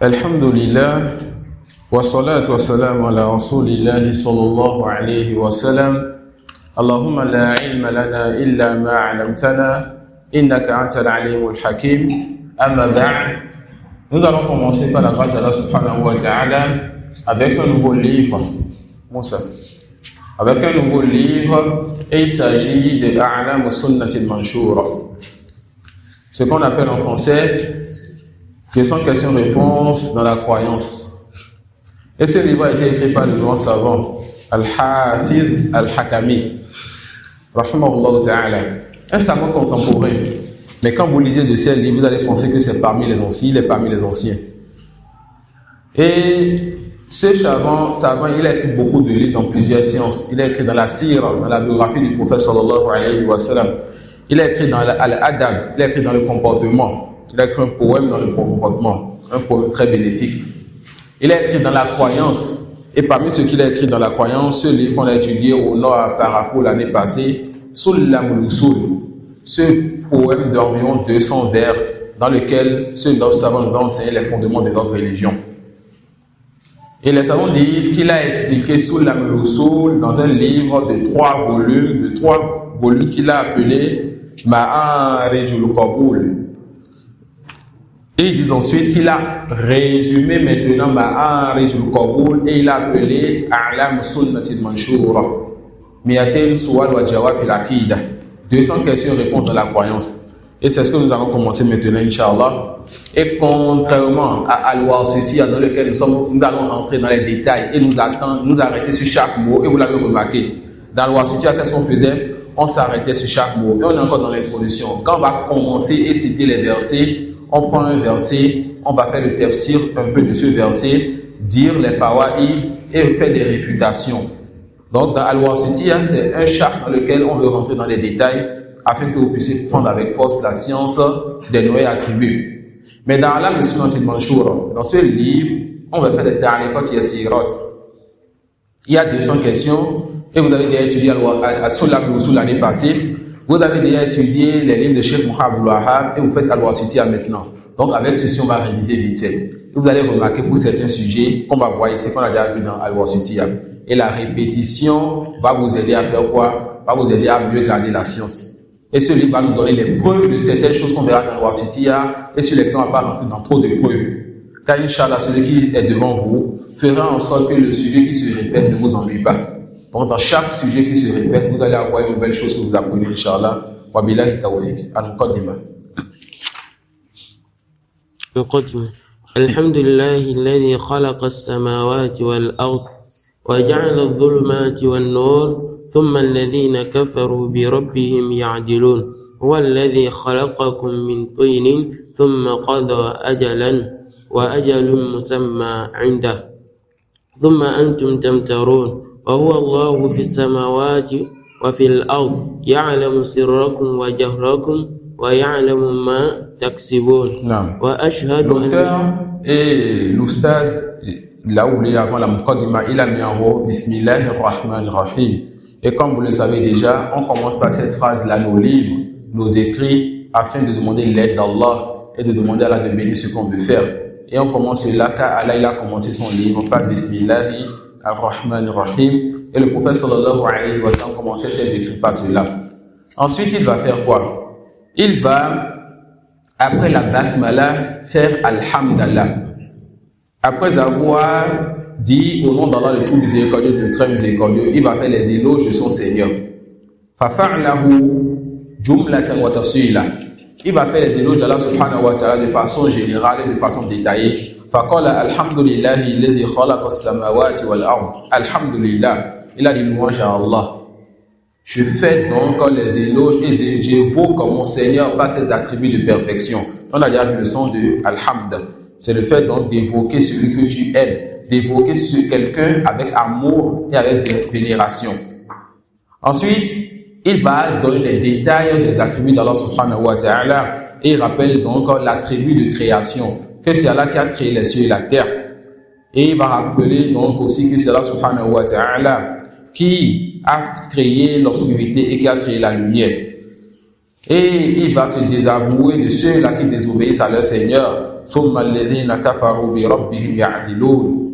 Alhamdulillah, wa salatu wa salam ala rasulillahi sallallahu alayhi wa sallam. Allahumma la ilma lana illa ma 'allamtana, innaka antal alimul hakim. Amma ba'd. Nous allons commencer par la grâce d'Allah subhanahu wa ta'ala avec un nouveau livre. Moussa. Avec un nouveau livre, et il s'agit de A'lam Sunnati al-Manshura. Ce qu'on appelle en français questions-réponses dans la croyance. Et ce livre a été écrit par le grand savant Al-Hafiz Al-Hakami, rahimahullah ta'ala, un savant contemporain. Mais quand vous lisez de ces livres, vous allez penser que c'est parmi les anciens. Et ce savant, il a écrit beaucoup de livres dans plusieurs sciences. Il a écrit dans la sira, dans la biographie du prophète sallallahu alayhi wa sallam. Il a écrit dans l'adab, il a écrit dans le comportement. Il a écrit un poème dans le comportement, un poème très bénéfique. Il a écrit dans la croyance. Et parmi ce qu'il a écrit dans la croyance, ce livre qu'on a étudié au nord à Parakou l'année passée, Sullamul Usul, ce poème d'environ 200 vers dans lequel ce noble savant nous a enseigné les fondements de notre religion. Et les savants disent qu'il a expliqué Sullamul Usul dans un livre de 3 volumes qu'il a appelé Ma'arijul Qaboul. Et ils disent ensuite qu'il a résumé maintenant Ma'arijul Qaboul et il a appelé A'lam Sunnati al-Manshura. Mi'atain Su'al wa Jawab fil Aqida. 200 questions-réponses dans la croyance. Et c'est ce que nous allons commencer maintenant, Inch'Allah. Et contrairement à Al-Wasitiyya, dans lequel nous allons rentrer dans les détails et nous arrêter sur chaque mot. Et vous l'avez remarqué. Dans Al-Wasitiyya, qu'est-ce qu'on faisait? On s'arrêtait sur chaque mot. Et on est encore dans l'introduction. Quand on va commencer et citer les versets, on prend un verset, on va faire le tafsir un peu de ce verset, dire les fawaïd et faire des réfutations. Donc dans Al-Wasitiyya, c'est un charte dans lequel on veut rentrer dans les détails afin que vous puissiez prendre avec force la science des noms et attributs. Mais dans A'lam Sunnati al-Manshura, dans ce livre, on va faire des ta'liqat yasirat. Il y a 200 questions et vous avez déjà étudié Sullamul Usul l'année passée. Vous avez déjà étudié les livres de Cheikh Muhammad Abdul Wahhab et vous faites Al-Wasitiyya maintenant. Donc avec ceci, on va réviser vite fait. Vous allez remarquer pour certains sujets qu'on va voir ici, qu'on a déjà vu dans Al-Wasitiyya. Et la répétition va vous aider à faire quoi? Va vous aider à mieux garder la science. Et ce livre va nous donner les preuves de certaines choses qu'on verra dans Al-Wasitiyya et sur lesquelles on ne va pas rentrer dans trop de preuves. Car Inch'Allah, celui qui est devant vous fera en sorte que le sujet qui se répète ne vous ennuie pas. Donc, dans chaque sujet qui se répète, vous allez avoir une nouvelle chose que vous apprenez, Inch'Allah. Wa billahi tawfiq. Al-Muqaddimah. مقدمة. الحمد لله الذي خلق السماوات والأرض وجعل الظلمات والنور ثم الذين كفروا بربهم يعدلون هو الذي خلقكم من طين ثم قضى أجلا وأجل مسمى عنده ثم أنتم تمترون وهو الله في السماوات وفي الأرض يعلم سركم وجهركم ويعلم ما تكسبون وأشهد أن et l'oustaz, là où il est avant la Muqaddimah, il a mis en haut Bismillahir Rahmanir Rahim. Et comme vous le savez déjà, on commence par cette phrase-là, nos livres, nos écrits, afin de demander l'aide d'Allah et de demander à Allah de bénir ce qu'on veut faire. Et on commence là, car Allah il a commencé son livre par Bismillahir Rahmanir Rahim. Et le prophète sallallahu alayhi wa sallam commençait ses écrits par cela. Ensuite, il va faire quoi? Il va, après la basmala, faire Alhamdallah. Après avoir dit au nom d'Allah le tout miséricordieux, le très miséricordieux, il va faire les éloges de son Seigneur. Fafa'lahu jumlatan wa tafsila. Il va faire les éloges d'Allah subhanahu wa ta'ala de façon générale et de façon détaillée. Faqala alhamdulillahi alladhi khalaqa as-samawati wal ard. Alhamdulillah. Il a dit louange à Allah. Je fais donc les éloges et j'évoque mon Seigneur par ses attributs de perfection. On a déjà vu le sens de Alhamd. C'est le fait donc d'évoquer celui que tu aimes, d'évoquer quelqu'un avec amour et avec vénération. Ensuite, il va donner les détails des attributs d'Allah subhanahu wa ta'ala et il rappelle donc l'attribut de création, que c'est Allah qui a créé les cieux et la terre. Et il va rappeler donc aussi que c'est Allah subhanahu wa ta'ala qui a créé l'obscurité et qui a créé la lumière. Et il va se désavouer de ceux-là qui désobéissent à leur Seigneur ثم الذين كفروا بربهم يعدلون.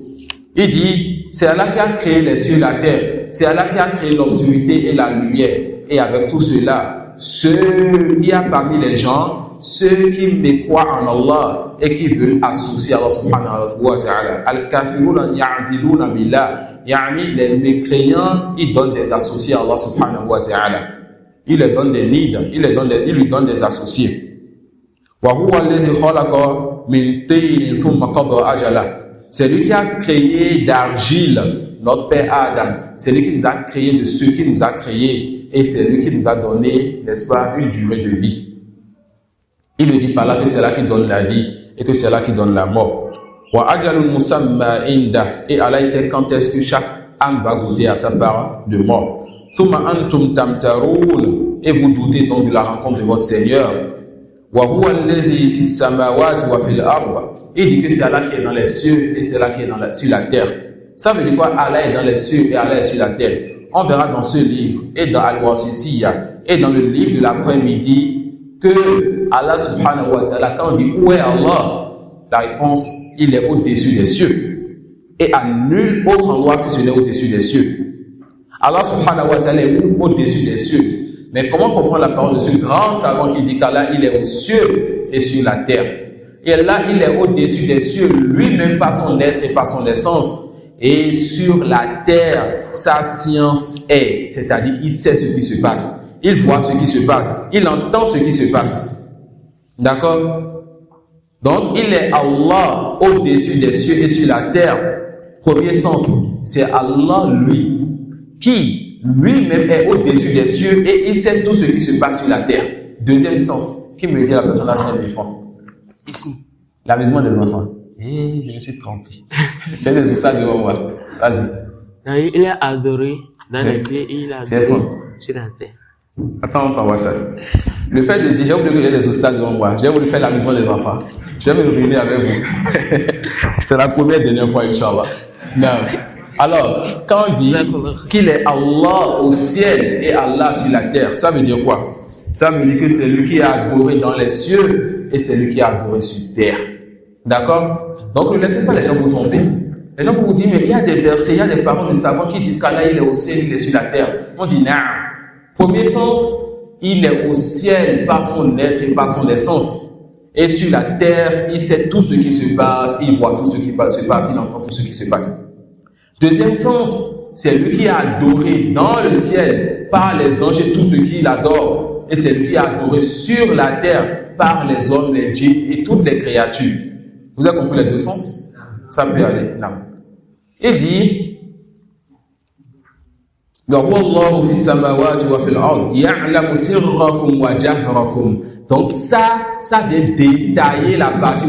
Il dit, c'est Allah qui a créé les cieux et la terre, c'est Allah qui a créé l'obscurité et la lumière. Et avec tout cela, il y a parmi les gens ceux qui mécroient en Allah et qui veulent associer Allah subhanahu wa ta'ala. Al-kafiruna ya'diluna billah. Yani, les mécréants, ils donnent des associés à Allah subhanahu wa ta'ala. Ils leur donnent des leaders, ils lui donnent des associés. Wa huwa allazi khalaqa min tayrin thumma qada ajala. C'est lui qui a créé d'argile notre père Adam. C'est lui qui nous a créé de ceux qui nous a créés. Et c'est lui qui nous a donné, n'est-ce pas, une durée de vie. Il nous dit par là que c'est là qui donne la vie et que c'est là qui donne la mort. Wa ajalun musamma inda. Et Allah, il sait quand est-ce que chaque âme va goûter à sa part de mort. Thumma antum tamtarun. Et vous doutez donc de la rencontre de votre Seigneur. Wa huwa alladhi fis samawati wa fil ard. Il dit que c'est Allah qui est dans les cieux et c'est Allah qui est sur la terre. Ça veut dire quoi? Allah est dans les cieux et Allah est sur la terre. On verra dans ce livre et dans Al-Wasitiyya et dans le livre de l'après-midi que Allah subhanahu wa ta'ala, quand on dit où est Allah, la réponse, il est au-dessus des cieux. Et à nul autre endroit si ce n'est au-dessus des cieux. Allah subhanahu wa ta'ala est au-dessus des cieux. Mais comment comprendre la parole de ce grand savant qui dit qu'Allah, il est aux cieux et sur la terre? Et là, il est au-dessus des cieux, lui-même par son être et par son essence. Et sur la terre, sa science est, c'est-à-dire il sait ce qui se passe. Il voit ce qui se passe. Il entend ce qui se passe. D'accord? Donc, il est Allah au-dessus des cieux et sur la terre. Premier sens, c'est Allah, lui, qui lui-même est au-dessus des cieux et il sait tout ce qui se passe sur la terre. Deuxième sens, qui me dit la personne à 5 enfants? Ici. L'amusement des enfants. Je me suis trompé. J'ai des ustads devant moi. Vas-y. Il est adoré dans les cieux et il est adoré sur la terre. Attends, on va voir ça. Le fait de dire, j'ai oublié que j'ai des ustads devant moi. J'ai voulu faire l'amusement des enfants. Je vais me réunir avec vous. C'est la première et dernière fois, Inch'Allah. Non. Alors, quand on dit qu'il est Allah au ciel et Allah sur la terre, ça veut dire quoi? Ça veut dire que c'est lui qui est adoré dans les cieux et c'est lui qui est adoré sur terre. D'accord? Donc, ne laissez pas les gens vous tromper. Les gens vous disent, mais il y a des versets, il y a des paroles de savants qui disent qu'Allah, il est au ciel, il est sur la terre. On dit, non. Premier sens, il est au ciel par son être et par son essence. Et sur la terre, il sait tout ce qui se passe, il voit tout ce qui se passe, il entend tout ce qui se passe. Deuxième sens, c'est lui qui est adoré dans le ciel par les anges et tout ce qu'il adore. Et c'est lui qui est adoré sur la terre par les hommes, les djinns et toutes les créatures. Vous avez compris les deux sens? Ça peut aller. Non. Il dit, donc ça vient détailler la partie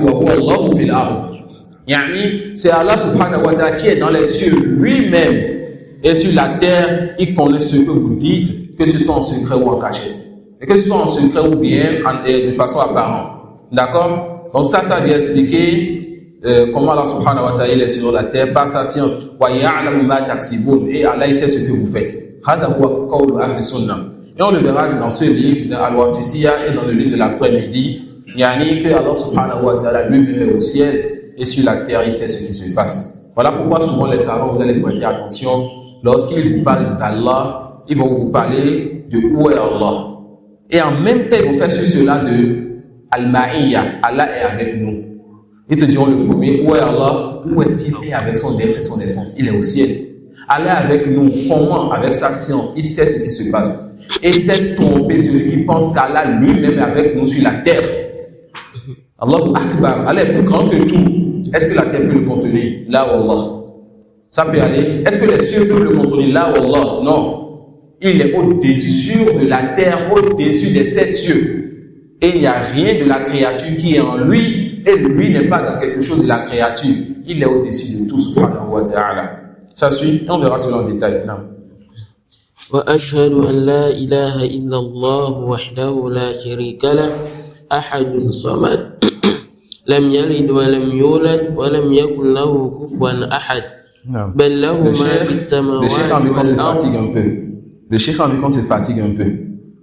c'est Allah subhanahu wa ta'ala qui est dans les cieux lui-même et sur la terre, il connaît ce que vous dites, que ce soit en secret ou en cachette. Et que ce soit en secret ou bien de façon apparente. D'accord? Donc ça vient expliquer comment Allah subhanahu wa ta'ala est sur la terre par sa science. Et Allah, il sait ce que vous faites. Et on le verra dans ce livre, dans Al-Wasitiyya et dans le livre de l'après-midi. Que Allah subhanahu wa ta'ala lui-même est au ciel et sur la terre, il sait ce qui se passe. Voilà pourquoi souvent les savants, vous allez prêter attention. Lorsqu'ils vous parlent d'Allah, ils vont vous parler de où est Allah. Et en même temps, ils vont faire cela de Al-Ma'iyya. Allah est avec nous. Ils te diront le premier, où est Allah? Où est-ce qu'il est avec son être et son essence? Il est au ciel. Allah est avec nous. Comment? Avec sa science. Il sait ce qui se passe. Et c'est tromper celui qui pense qu'Allah lui-même est avec nous sur la terre. Allahu Akbar. Allah est plus grand que tout. Est-ce que la terre peut le contenir? Là, Wallah. Ça peut aller. Est-ce que les cieux peuvent le contenir? Là, Wallah. Non. Il est au-dessus de la terre, au-dessus des 7 cieux. Et il n'y a rien de la créature qui est en lui. Et lui n'est pas dans quelque chose de la créature. Il est au-dessus de tout, subhanahu wa ta'ala. Ça suit. Et on verra cela en détail. Non. وأشهد أن لا إله إلا الله وحده لا شريك له أحد صمد لم يلد ولم يولد ولم يكن له كفوا أحد بل له ما في السماوات والأرض. Le cheikh a envie qu'on se fatigue un peu.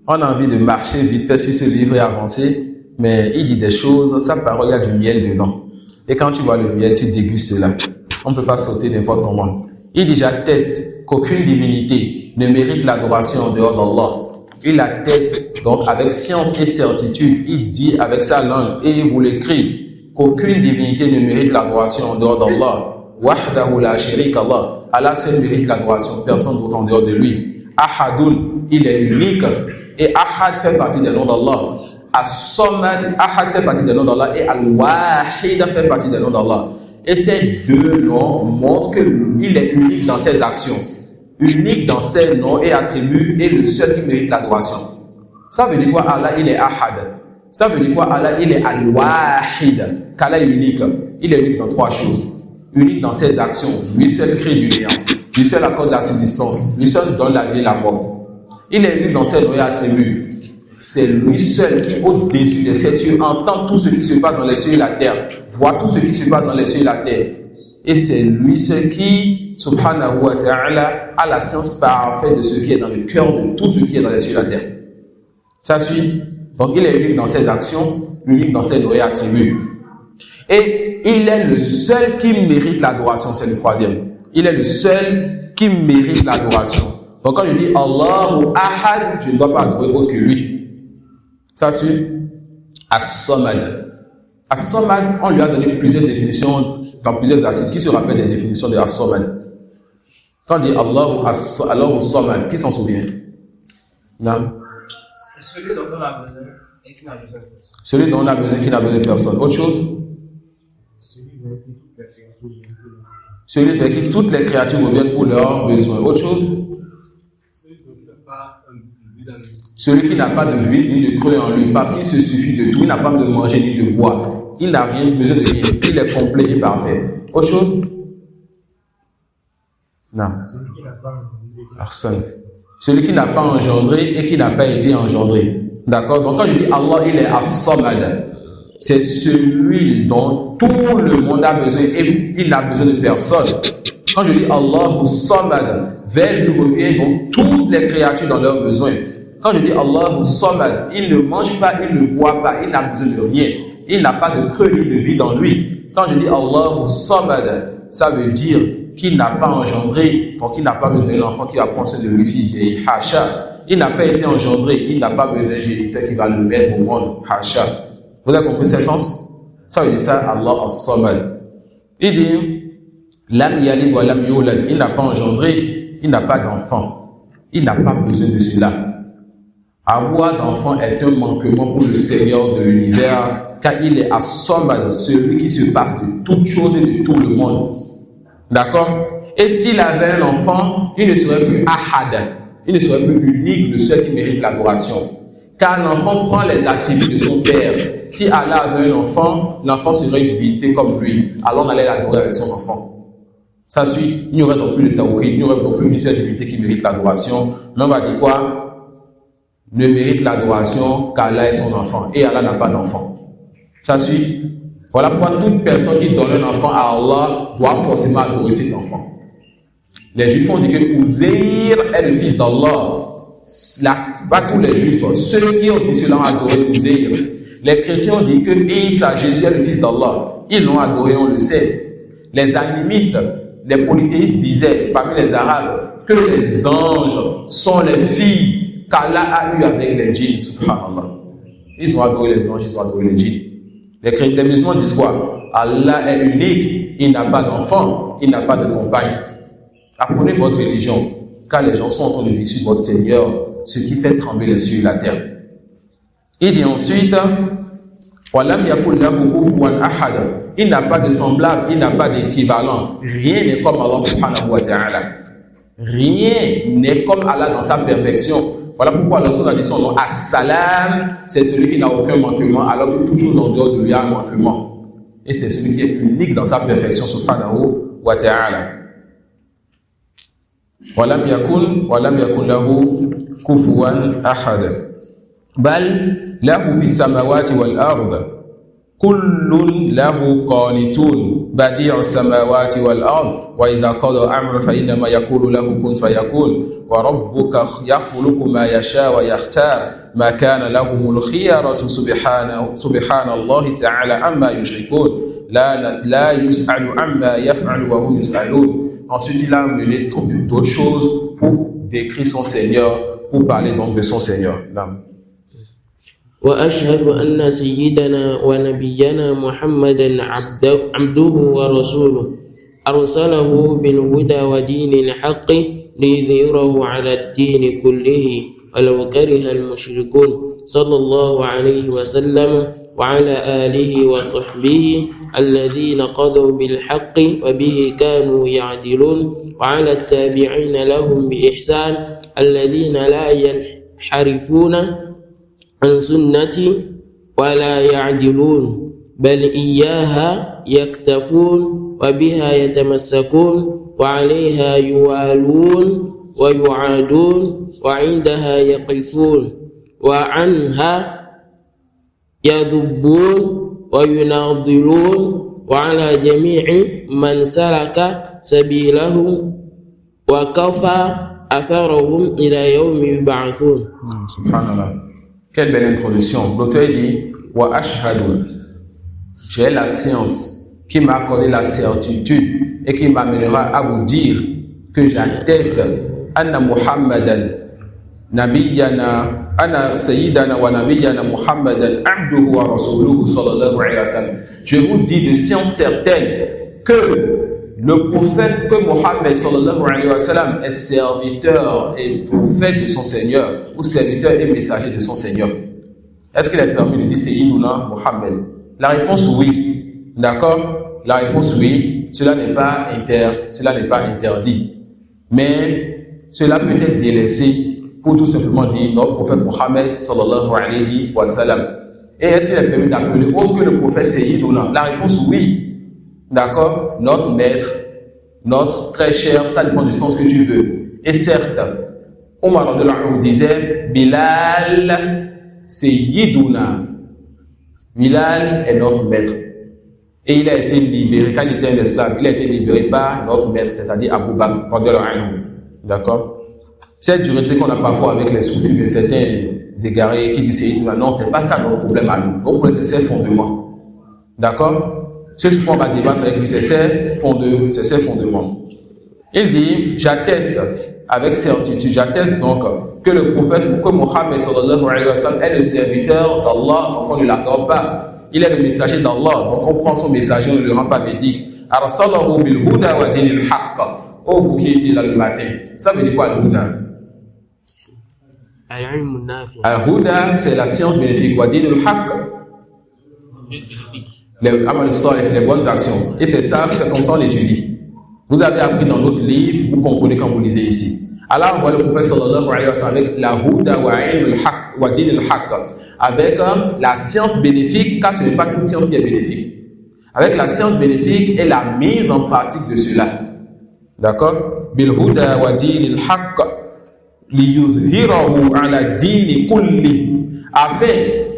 On a envie de marcher vite fait sur ce livre et avancer. mais il dit des choses, sa parole, il y a du miel dedans. Et quand tu vois le miel, tu dégustes cela. On ne peut pas sauter n'importe comment. Il dit, j'atteste qu'aucune divinité ne mérite l'adoration en dehors d'Allah. Il atteste donc avec science et certitude, il dit avec sa langue et il vous l'écrit qu'aucune divinité ne mérite l'adoration en dehors d'Allah. Wahdahu la sharika Allah. Allah seul mérite l'adoration, personne d'autre en dehors de lui. Ahadun, il est unique et Ahad fait partie des noms d'Allah. As-Samad, Ahad fait partie des noms d'Allah et Al-Wahid fait partie des noms d'Allah. Et ces deux noms montrent qu'il est unique dans ses actions, unique dans ses noms et attributs et le seul qui mérite l'adoration. Ça veut dire quoi? Allah, il est Ahad. Ça veut dire quoi? Allah, il est Al-Wahid. Qu'Allah est unique. Il est unique dans trois choses. Unique dans ses actions. Lui seul crée du néant. Lui seul accorde la subsistance. Lui seul donne la vie et la mort. Il est unique dans ses noms et attributs. C'est lui seul qui, au-dessus de ces cieux, entend tout ce qui se passe dans les cieux et la terre, voit tout ce qui se passe dans les cieux et la terre. Et c'est lui seul qui, subhanahu wa ta'ala, a la science parfaite de ce qui est dans le cœur de tout ce qui est dans les cieux et la terre. Ça suit. Donc, il est unique dans ses actions, unique dans ses noms et attributs. Et il est le seul qui mérite l'adoration, c'est le troisième. Il est le seul qui mérite l'adoration. Donc, quand je dis Allahu Ahad, je ne dois pas adorer autre que lui. Ça suit. As-Samad. As-Samad, on lui a donné plusieurs définitions dans plusieurs assises. Qui se rappelle des définitions de As-Samad? Quand on dit Allahu Samad, qui s'en souvient? Non. Celui dont on a besoin et qui n'a besoin de personne. Celui dont on a besoin et qui n'a besoin de personne. Autre chose? Celui vers qui toutes les créatures reviennent pour leurs besoins. Autre chose? Celui qui n'a pas de vide ni de creux en lui, parce qu'il se suffit de tout, il n'a pas besoin de manger ni de boire, il n'a rien besoin de rien, il est complet et parfait. Autre chose? Non. Arsène. Celui qui n'a pas engendré et qui n'a pas été engendré. D'accord? Donc quand je dis Allah, il est As-Samad. C'est celui dont tout le monde a besoin et il n'a besoin de personne. Quand je dis Allah Samad, vers lui revient donc toutes les créatures dans leurs besoins. Quand je dis Allah Samad, il ne mange pas, il ne boit pas, il n'a besoin de rien. Il n'a pas de creux ni de vide en lui. Quand je dis Allah Samad, ça veut dire qu'il n'a pas engendré, donc il n'a pas besoin d'un enfant qui va prendre soin de lui si Hacha. Il n'a pas été engendré, il n'a pas besoin d'un géniteur qui va le mettre au monde. Hacha. Vous avez compris ce sens? Ça veut dire ça, Allah As-Samad. Il dit, Lam yalid wa lam yulad, il n'a pas engendré, il n'a pas d'enfant. Il n'a pas besoin de cela. Avoir d'enfant est un manquement pour le Seigneur de l'univers, car il est As-Samad, celui qui se passe de toutes choses et de tout le monde. D'accord? Et s'il avait un enfant, il ne serait plus Ahad, il ne serait plus unique, le seul qui mérite l'adoration. Car l'enfant prend les attributs de son père. Si Allah avait un enfant, l'enfant serait une divinité comme lui. Alors on allait l'adorer avec son enfant. Ça suit. Il n'y aurait donc plus de tawhid, il n'y aurait donc plus une seule divinité qui mérite l'adoration. Mais on va dire quoi? Ne mérite l'adoration qu'Allah est son enfant. Et Allah n'a pas d'enfant. Ça suit. Voilà pourquoi toute personne qui donne un enfant à Allah doit forcément adorer cet enfant. Les Juifs ont dit que Uzair est le fils d'Allah. Pas tous les Juifs, ceux qui ont dit cela ont adoré Uzair. Les chrétiens ont dit que Isa, Jésus est le fils d'Allah. Ils l'ont adoré, on le sait. Les animistes, les polythéistes disaient, parmi les Arabes, que les anges sont les filles qu'Allah a eues avec les djinns, subhanallah. Ils ont adoré les anges, ils ont adoré les djinns. Les musulmans disent quoi? Allah est unique, il n'a pas d'enfant, il n'a pas de compagne. Apprenez votre religion, car les gens sont en train de dire sur votre Seigneur ce qui fait trembler les cieux et la terre. Il dit ensuite, il n'a pas de semblable, il n'a pas d'équivalent. Rien n'est comme Allah subhanahu wa ta'ala. Rien n'est comme Allah dans sa perfection. Voilà pourquoi lorsqu'on a dit son nom, As-Salam, c'est celui qui n'a aucun manquement, alors que toute chose en dehors de lui a un manquement. Et c'est celui qui est unique dans sa perfection, subhanahu wa ta'ala. Walam yakun lahu kufuwan ahad. Bal lahu fi samawati wal ard كل له قانتون بديع السماوات والأرض وإذا قضى أمرا فإنما يقول له كن فيكون وربك يخلق ما يشاء ويختار ما كان لهم الخيرة سبحان الله تعالى عما يشركون لا يسأل عما يفعل وهم يسألون. Ensuite, il a amené d'autres choses pour décrire son Seigneur, pour parler donc de son Seigneur. وأشهد أن سيدنا ونبينا محمدا عبده ورسوله أرسله بالهدى ودين الحق ليظهره على الدين كله ولو كره المشركون صلى الله عليه وسلم وعلى آله وصحبه الذين قضوا بالحق وبه كانوا يعدلون وعلى التابعين لهم بإحسان الذين لا ينحرفون عن سنتي ولا يعدلون بل إياها يكتفون وبها يتمسكون وعليها يوالون ويعادون وعندها يقفون وعنها يذبون ويناضلون وعلى جميع من سلك سبيله وكفى أثرهم إلى يوم يبعثون. سبحان الله. Quelle belle introduction. L'auteur dit wa ashhadu, j'ai la science qui m'a accordé la certitude et qui m'amènera à vous dire que j'atteste anna Muhammadan nabiyyana anna sayyidana wa nabiyyana Muhammadan abduhu wa rasuluhu sallallahu alayhi wa sallam. Je vous dis de science certaine que le prophète, que Mohammed sallallahu alayhi wa sallam est serviteur et prophète de son Seigneur, ou serviteur et messager de son Seigneur. Est-ce qu'il est permis de dire Sayyiduna Mohammed? La réponse oui. D'accord? La réponse oui. Cela n'est pas interdit. Mais cela peut être délaissé pour tout simplement dire notre prophète Mohammed sallallahu alayhi wa sallam. Et est-ce qu'il est permis d'appeler autre que le prophète Sayyiduna? La réponse oui. D'accord? Notre maître, notre très cher, ça dépend du sens que tu veux. Et certes, Omar disait Bilal Sayyiduna. Bilal est notre maître. Et il a été libéré, quand il était un esclave, il a été libéré par notre maître, c'est-à-dire Abu Bakr. D'accord? Cette dureté qu'on a parfois avec les soufis, mais certains égarés qui disent Sayyiduna, non, c'est pas ça notre problème à nous. Notre problème, c'est ses fondements. D'accord? Ce qu'on va débattre avec lui, c'est ses fondements. Il dit, j'atteste avec certitude, j'atteste donc que le prophète, que Mohammed sallallahu alayhi wa sallam est le serviteur d'Allah, donc on ne l'accorde pas. Il est le messager d'Allah, donc on prend son messager, on ne le rend pas védique. Arsalahu bil huda wa dinil haqq. Oh, vous qui étiez là le matin, ça veut dire quoi le huda? Al-huda, c'est la science bénéfique, wa dinil haqq. Les amal salih, les bonnes actions. Et c'est ça, c'est comme ça on l'étudie. Vous avez appris dans notre livre, vous comprenez quand vous lisez ici. Alors on voit le prophète sallallahu alayhi wa sallam avec la huda wa ilm al-haq wa din al-haq, avec la science bénéfique, car ce n'est pas toute science qui est bénéfique. Avec la science bénéfique et la mise en pratique de cela. D'accord? Bil huda wa din al-haq li yuzhirahu ala din kulli, afin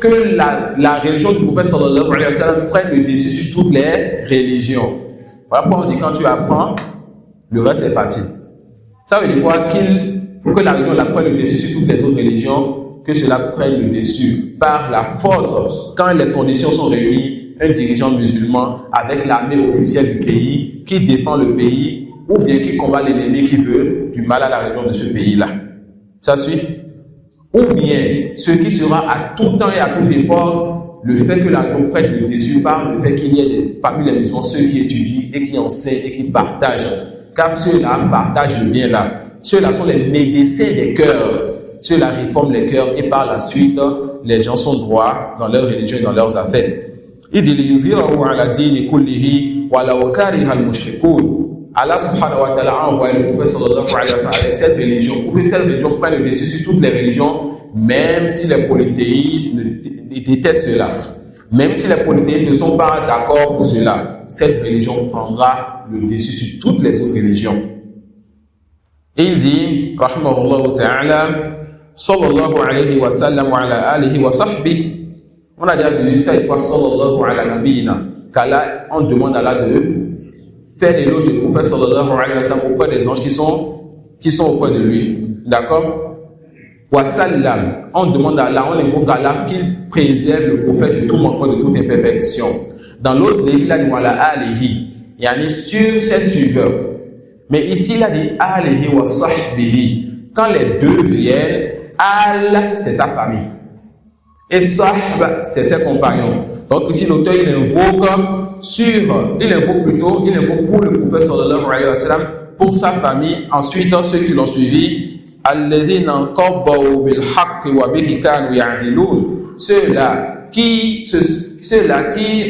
que la religion du prophète sallallahu alayhi wa sallam prenne le dessus sur toutes les religions. Voilà pourquoi on dit quand tu apprends, le reste c'est facile. Ça veut dire quoi? Qu'il faut que la religion la prenne le dessus sur toutes les autres religions, que cela prenne le dessus par la force. Quand les conditions sont réunies, un dirigeant musulman avec l'armée officielle du pays qui défend le pays ou bien qui combat l'ennemi qui veut du mal à la religion de ce pays-là. Ça suit? Ou bien ce qui sera à tout temps et à toute époque le fait que la religion prenne le dessus par le fait qu'il y ait parmi les musulmans ceux qui étudient et qui enseignent et qui partagent. Car ceux-là partagent le bien là. Ceux-là sont les médecins des cœurs. Ceux-là réforment les cœurs et par la suite, les gens sont droits dans leur religion et dans leurs affaires. Il dit liyuzhirahu ala dini kullihi walau kariha al-mushrikun. Allah subhanahu wa ta'ala a envoyé le prophète sallallahu alayhi wa sallam avec cette religion pour que cette religion prenne le dessus sur toutes les religions, même si les polythéistes détestent cela. Même si les polythéistes ne sont pas d'accord pour cela, cette religion prendra le dessus sur toutes les autres religions. Et il dit, rahimahullah ta'ala, sallallahu alayhi wa sallam wa ala alihi wa sahbihi, On a déjà vu ça et quoi, sallallahu alayhi wa sallam, qu'Allah, on demande à Allah de faire l'éloge du prophète sallallahu alayhi wa sallam auprès des anges qui sont auprès de lui. D'accord? Wa sallam, on demande à Allah, on invoque à Allah qu'il préserve le prophète de tout manquement, de toute imperfection. Dans l'autre livre, il a dit wala alihi, yani sur ses suiveurs. Mais ici, il a dit alihi wa sahbihi. Quand les deux viennent, al, c'est sa famille. Et sahb, c'est ses compagnons. Donc ici, l'auteur, il invoque pour le prophèt sallallahu alayhi wa sallam, pour sa famille, ensuite ceux qui l'ont suivi, alladhina qabbaw bil haqqi wa bihi kanu ya'dilun, ceux-là qui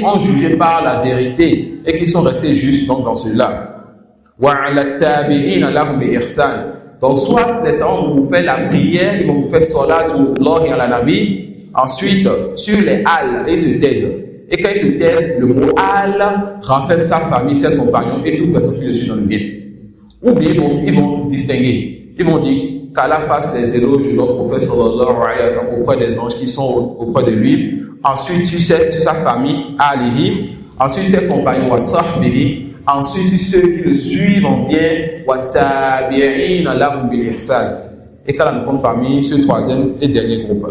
ont jugé par la vérité et qui sont restés justes donc dans cela. Wa 'ala tabi'ina lahum bi ihsan. Donc soit les savants vont vous faire la prière, ils vont vous faire salatullahi ala nabi. Ensuite, sur les al, ils se taisent. Et quand ils se taisent, le mot al renferme sa famille, ses compagnons et toute personne qui le suit dans le bien. Ou bien ils vont distinguer. Ils vont dire qu'Allah fasse les éloges de notre prophète sallallahu alayhi wa sallam auprès des anges qui sont auprès de lui. Ensuite, sur sa famille, alihi. Ensuite, ses compagnons, wa sahbihi. Ensuite, ceux qui le suivent en bien, wa tabi'ina lahum bil ihsan. Et qu'Allah nous compte parmi ce troisième et dernier groupe.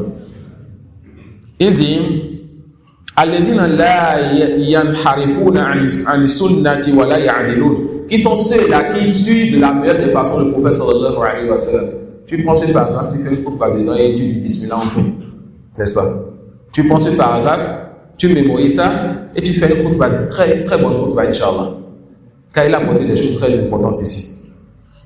Il dit alladhina la yanharifuna an sunnati wa la ya'dilun, qui sont ceux-là qui suivent de la meilleure des façons le prophète sallallahu alayhi wa sallam. Tu prends ce paragraphe, tu fais une khutbah dedans et tu dis bismillah en tout, n'est-ce pas? Tu prends ce paragraphe, tu mémorises ça et tu fais une khutbah, très très bonne khutbah inshallah, car il a apporté des choses très importantes ici.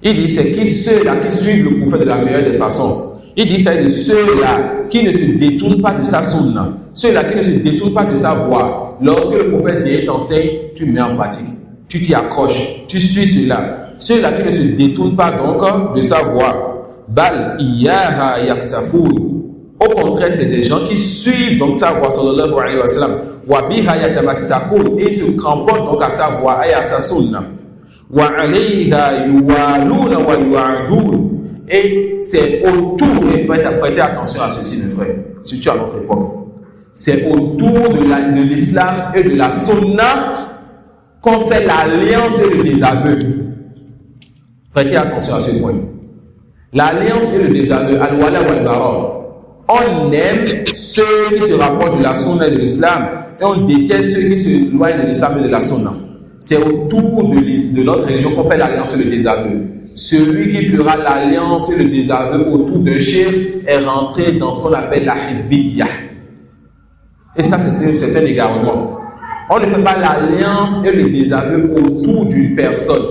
Il dit c'est qui ceux-là qui suivent le prophète de la meilleure des façons. Il dit ça de ceux-là qui ne se détournent pas de sa sunna, ceux-là qui ne se détournent pas de sa voie. Lorsque le prophète Dieu t'enseigne, tu mets en pratique, tu t'y accroches, tu suis cela. Ceux-là qui ne se détournent pas donc de sa voie. Bal iyaha yaktafoun. Au contraire, c'est des gens qui suivent donc sa voie, sallallahu alayhi wa sallam. Wa biha yatamassakoun, et se cramponnent donc à sa voie et à sa sunna. Wa alayha yuwaluna wa yu'adun. Et c'est autour, et prêtez attention à ceci, mes frères, surtout à notre époque. C'est autour de l'islam et de la sunna qu'on fait l'alliance et le désaveu. Prêtez attention à ce point. L'alliance et le désaveu, al-wala wal-bara. On aime ceux qui se rapprochent de la sunna et de l'islam, et on déteste ceux qui se éloignent de l'islam et de la sunna. C'est autour de notre religion qu'on fait l'alliance et le désaveu. Celui qui fera l'alliance et le désaveu autour d'un cheikh est rentré dans ce qu'on appelle la hizbiyya. Et ça, c'est un égarement. On ne fait pas l'alliance et le désaveu autour d'une personne,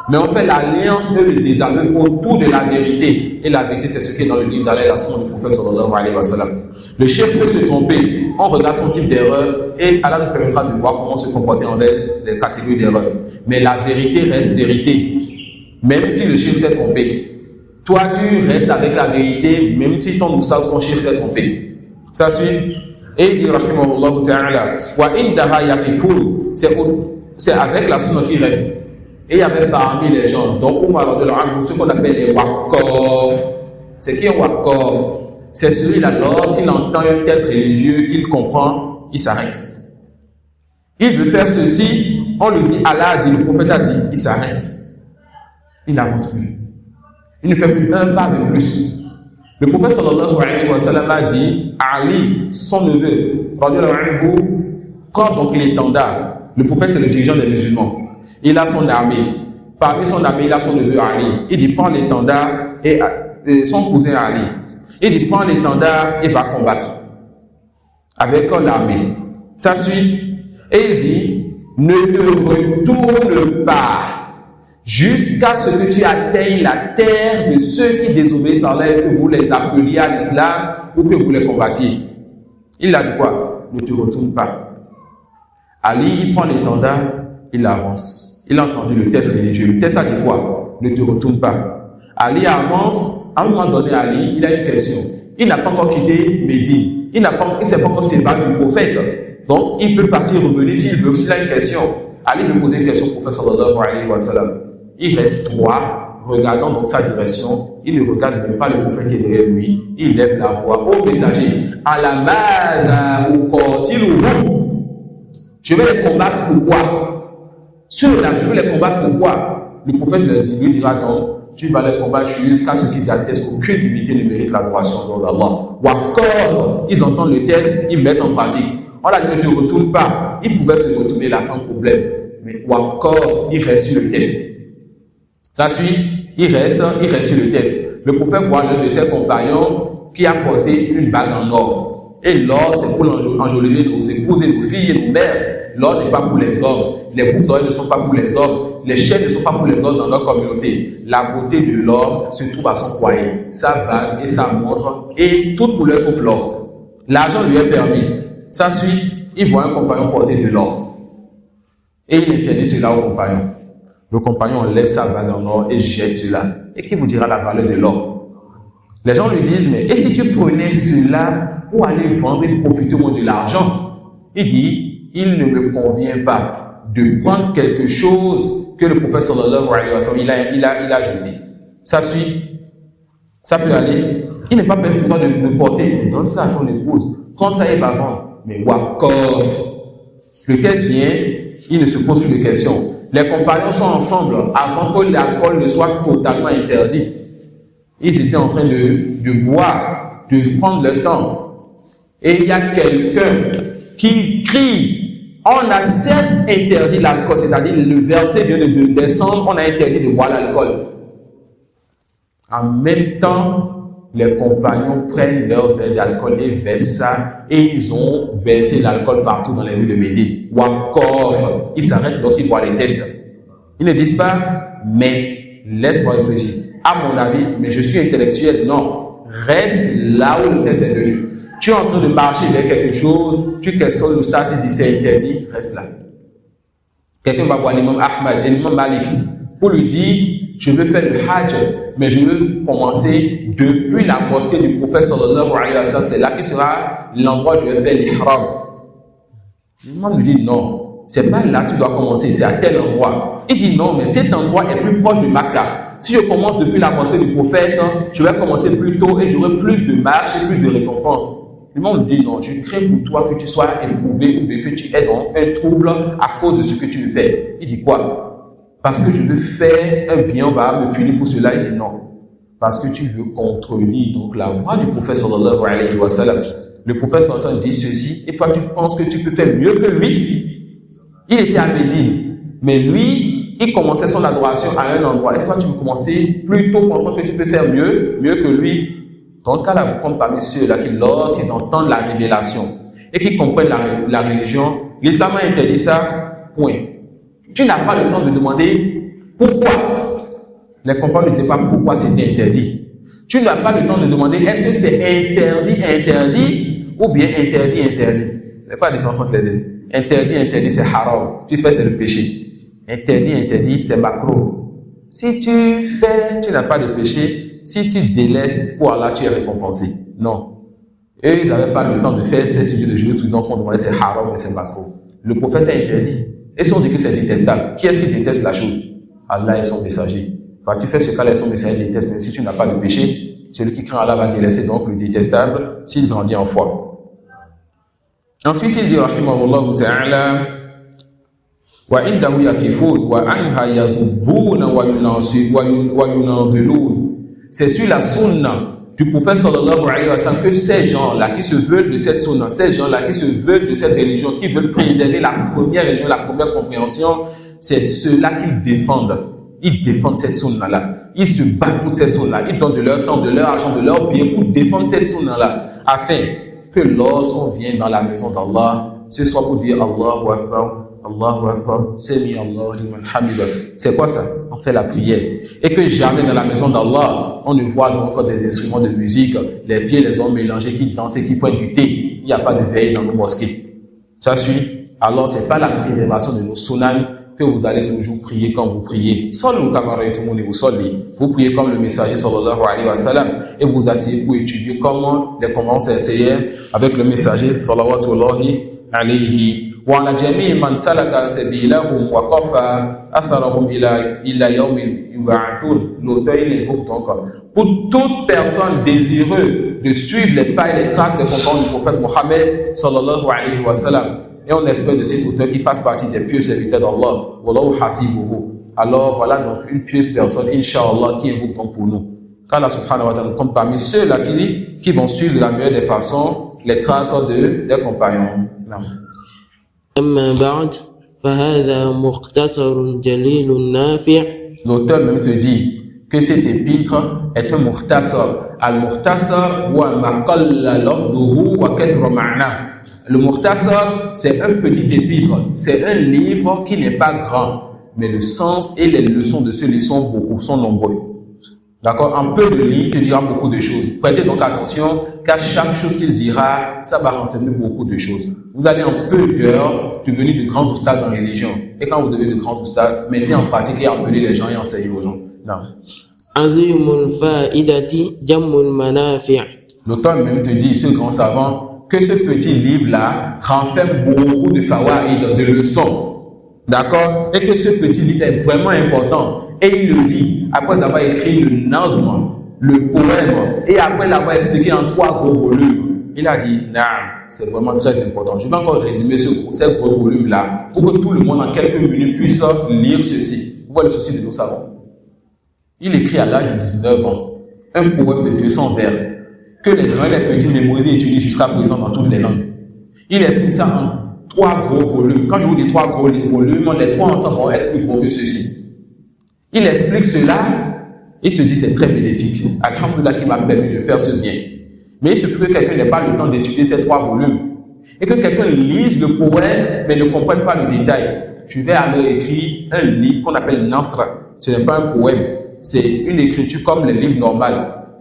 mais on fait l'alliance et le désaveu autour de la vérité. Et la vérité, c'est ce qui est dans le livre d'Allah et la sunna du prophète sallallahu alayhi wa sallam. Le cheikh peut se tromper, on regarde son type d'erreur et Allah nous permettra de voir comment se comporter envers les catégories d'erreur. Mais la vérité reste vérité. Même si le cheikh s'est trompé, toi tu restes avec la vérité, même si ton oustaz, ton cheikh s'est trompé. Ça suit. Et il dit, rahimahullah ta'ala, wa indaha yaqifun, c'est avec la sunna qui reste. Et il y avait parmi les gens, donc ce qu'on appelle les waqaf. C'est qui un waqaf? C'est celui-là, lorsqu'il entend un texte religieux, qu'il comprend, il s'arrête. Il veut faire ceci, on lui dit, Allah a dit, le prophète a dit, il s'arrête. Il n'avance plus. Il ne fait plus un pas de plus. Le prophète sallallahu alayhi wa sallam a dit, Ali, son neveu, prend donc l'étendard. Le prophète, c'est le dirigeant des musulmans. Il a son armée. Parmi son armée, il a son neveu Ali. Il dit, prends l'étendard et son cousin Ali. Il dit, prends l'étendard et va combattre avec l'armée. Ça suit. Et il dit, ne te retourne pas jusqu'à ce que tu atteignes la terre de ceux qui désobéissent à Allah et que vous les appeliez à l'islam ou que vous les combattiez. Il a dit quoi? Ne te retourne pas. Ali, il prend l'étendard, il avance. Il a entendu le texte religieux. Le texte a dit quoi? Ne te retourne pas. Ali avance. À un moment donné, Ali, il a une question. Il n'a pas encore quitté Médine. Il ne s'est pas encore séparé du prophète. Donc, il peut partir, revenir s'il veut. S'il a une question, Ali veut poser une question au prophète sallallahu alayhi wa sallam. Il reste droit, regardant donc sa direction, il ne regarde même pas le prophète qui est derrière lui, il lève la voix au messager. Alamada ou Kotiluhu. Je vais les combattre pourquoi? Ceux-là, je vais les combattre pourquoi? Le prophète lui dira donc, tu vas les combattre jusqu'à ce qu'ils attestent qu'aucune divinité ne mérite l'adoration d'Allah. Ou encore, ils entendent le test, ils mettent en pratique. On ne te retourne pas. Ils pouvaient se retourner là sans problème. Mais ou encore, ils restent sur le test. Ça suit, il reste sur le test. Le prophète voit l'un de ses compagnons qui a porté une bague en or. Et l'or, c'est pour enjoliver nos épouses et nos filles et nos mères. L'or n'est pas pour les hommes. Les boucles d'oreilles ne sont pas pour les hommes. Les chaînes ne sont pas pour les hommes dans leur communauté. La beauté de l'or se trouve à son foyer. Sa bague et sa montre et toute couleur sauf l'or. L'argent lui est permis. Ça suit, il voit un compagnon porter de l'or. Et il interdit cela au compagnon. Le compagnon enlève sa bague en or et jette cela. Et qui vous dira la valeur de l'or? Les gens lui disent, mais et si tu prenais cela pour aller vendre et profiter au moins de l'argent? Il dit, il ne me convient pas de prendre quelque chose que le prophète sallallahu alayhi wa sallam il a jeté. Ça suit, ça peut aller. Il n'est pas permis pour toi de porter, mais donne ça à ton épouse. Prends ça et va vendre. Mais wakof. Le test vient, il ne se pose plus de questions. Les compagnons sont ensemble avant que l'alcool ne soit totalement interdite. Ils étaient en train de boire, de prendre le temps. Et il y a quelqu'un qui crie, on a certes interdit l'alcool, c'est-à-dire le verset vient de descendre, on a interdit de boire l'alcool. En même temps, les compagnons prennent leur verre d'alcool et versent ça, et ils ont versé l'alcool partout dans les rues de Médine. Wakof, ils s'arrêtent lorsqu'ils voient les tests. Ils ne disent pas, mais laisse-moi réfléchir. À mon avis, mais je suis intellectuel. Non, reste là où le test est venu. Tu es en train de marcher vers quelque chose, tu questionnes le stade, il dit c'est interdit, reste là. Quelqu'un va voir l'imam Ahmad et l'imam Malik pour lui dire, je veux faire le Hajj, mais je veux commencer depuis la mosquée du prophète sallallahu alayhi wa sallam. C'est là qui sera l'endroit où je vais faire l'ihram. L'imam lui dit non, c'est pas là que tu dois commencer, c'est à tel endroit. Il dit non, mais cet endroit est plus proche de Makkah. Si je commence depuis la mosquée du prophète, je vais commencer plus tôt et j'aurai plus de marche et plus de récompenses. L'imam lui dit non, je crains pour toi que tu sois éprouvé ou que tu aies dans un trouble à cause de ce que tu veux faire. Il dit quoi? Parce que je veux faire un bien, on va me punir pour cela. Il dit non. Parce que tu veux contredire donc la voix du prophète sallallahu alayhi wa sallam. Le prophète sallallahu alayhi wa sallam dit ceci, et toi tu penses que tu peux faire mieux que lui? Il était à Médine, mais lui, il commençait son adoration à un endroit. Et toi tu veux commencer plus tôt pensant que tu peux faire mieux que lui. Dans le cas là, vous comptez parmi ceux-là qui, lorsqu'ils entendent la révélation et qui comprennent la religion, l'islam a interdit ça, point. Tu n'as pas le temps de demander pourquoi. Les compagnons ne disaient pas pourquoi c'était interdit. Tu n'as pas le temps de demander est-ce que c'est interdit ou bien interdit. C'est pas la différence entre les deux. Interdit, c'est haram. Tu fais, c'est le péché. Interdit, c'est makruh. Si tu fais, tu n'as pas de péché. Si tu délestes, pour Allah, tu es récompensé. Non. Eux, ils n'avaient pas le temps de faire ces sujets de jurisprudence. On demandait c'est haram et c'est makruh. Le prophète a interdit. Et si on dit que c'est détestable, qui est-ce qui déteste la chose? Allah et son messager. Enfin, tu fais ce qu'Allah et son messager détestent, même si tu n'as pas de péché, celui qui craint Allah va délaisser donc le détestable s'il grandit en foi. Ensuite, il dit, rahimahullah ta'ala, wa indahu yakifun wa anha yazubuna wa yunadilun. C'est sur la sunna du prophète sallallahu alayhi wa sallam que ces gens-là qui se veulent de cette sunna, ces gens-là qui se veulent de cette religion, qui veulent préserver la première religion, la première compréhension, c'est ceux-là qu'ils défendent. Ils défendent cette sunna-là. Ils se battent pour cette sunna-là. Ils donnent de leur temps, de leur argent, de leur bien pour défendre cette sunna-là. Afin que lorsqu'on vient dans la maison d'Allah, ce soit pour dire Allahu Akbar, Allahu Akbar, Sami Allahu liman hamida. C'est quoi ça? On fait la prière. Et que jamais dans la maison d'Allah, on ne voit donc des instruments de musique, les filles et les hommes mélangés qui dansent et qui prennent du thé. Il n'y a pas de veille dans nos mosquées. Ça suit. Alors, c'est pas la préservation de nos sunan que vous allez toujours prier quand vous priez. Vous priez comme le messager sallallahu alayhi wa sallam et vous asseyez pour étudier comment les commences à essayer avec le messager sallallahu alayhi وعلى جميع من سلك سبيلهم وقفى أثرهم إلى يوم يبعثون. L'auteur il évoque donc pour toute personne désireuse de suivre les pas et les traces des compagnons du prophète Mohammed sallallahu alayhi wa sallam. Et on espère de cet auteur qu'il fasse partie des pieux serviteurs d'Allah. Wallahu hasibuhu. Alors voilà donc une pieuse personne, Inch'Allah, qui invoque donc pour nous. qu'Allah subhanahu wa ta'ala nous compte parmi ceux-là qui vont suivre de la meilleure des façons les traces des compagnons. أما بعد فهذا مختصر جليل نافع. L'auteur même te dit que cet épître est un mukhtasar. Al-mukhtasar wa ma qalla lafzuhu wa kathra ma'na. Le mukhtasar, c'est un petit épître. C'est un livre qui n'est pas grand, mais le sens et les leçons de ce livre sont nombreux. D'accord? En peu de lignes, il te dira beaucoup de choses. Prêtez donc attention qu'à chaque chose qu'il dira, ça va renfermer beaucoup de choses. Vous allez en peu d'heures devenir de grands oustas en religion. Et quand vous devenez de grands oustas, mettez en pratique et appelez les gens et enseignez aux gens. Non. عظيم الفائدة جم المنافع. L'auteur même te dit, ce grand savant, que ce petit livre-là renferme beaucoup de fawaïd, de leçons. D'accord? Et que ce petit livre est vraiment important. Et il le dit, après avoir écrit le nazm, le poème, et après l'avoir expliqué en 3 gros volumes, il a dit, non, c'est vraiment très important. Je vais encore résumer ces gros volumes-là, pour que tout le monde en quelques minutes puisse lire ceci. Vous voyez le souci de nos savants. Il écrit à l'âge de 19 ans un poème de 200 vers, que les grands et les petits mémorisés et étudient jusqu'à présent dans toutes les langues. Il explique ça en 3 gros volumes. Quand je vous dis 3 gros volumes, les 3 ensemble vont être plus gros que ceci. Il explique cela, il se dit c'est très bénéfique. Alhamdulillah qui m'a permis de faire ce bien. Mais il se peut que quelqu'un n'ait pas le temps d'étudier ces 3 volumes. Et que quelqu'un lise le poème, mais ne comprenne pas le détail. Je vais alors écrire un livre qu'on appelle Nasr. Ce n'est pas un poème, c'est une écriture comme les livres normaux.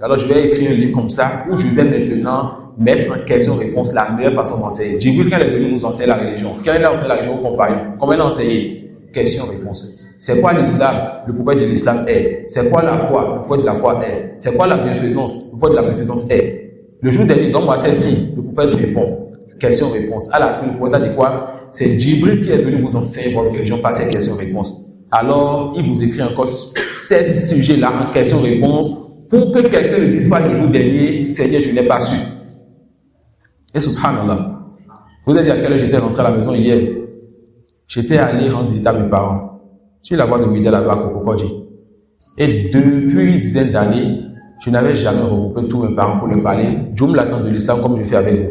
Alors je vais écrire un livre comme ça, où je vais maintenant mettre en question-réponse la meilleure façon d'enseigner. Jibril, quand il est venu nous enseigner la religion, quand il a enseigné la religion aux compagnons, comment il a enseigné? Question-réponse. C'est quoi l'islam? Le pouvoir de l'islam est. C'est quoi la foi? Le pouvoir de la foi est. C'est quoi la bienfaisance? Le pouvoir de la bienfaisance est. Le jour dernier, donne-moi celle-ci. Le pouvoir répond. Question-réponse. À la fin, le pouvoir dit quoi? C'est Jibril qui est venu vous enseigner votre religion par ces questions-réponses. Alors, il vous écrit encore ces sujets-là en question-réponse pour que quelqu'un ne dise pas le jour dernier, Seigneur, je n'ai pas su. Et subhanallah. Vous avez dit à quelle heure j'étais rentré à la maison hier? J'étais allé rendre visite à mes parents sur la voie de Ouida là-bas à Kokokodji. Et depuis une dizaine d'années, je n'avais jamais regroupé tous mes parents pour leur parler Jumlatan de l'islam comme je fais avec vous.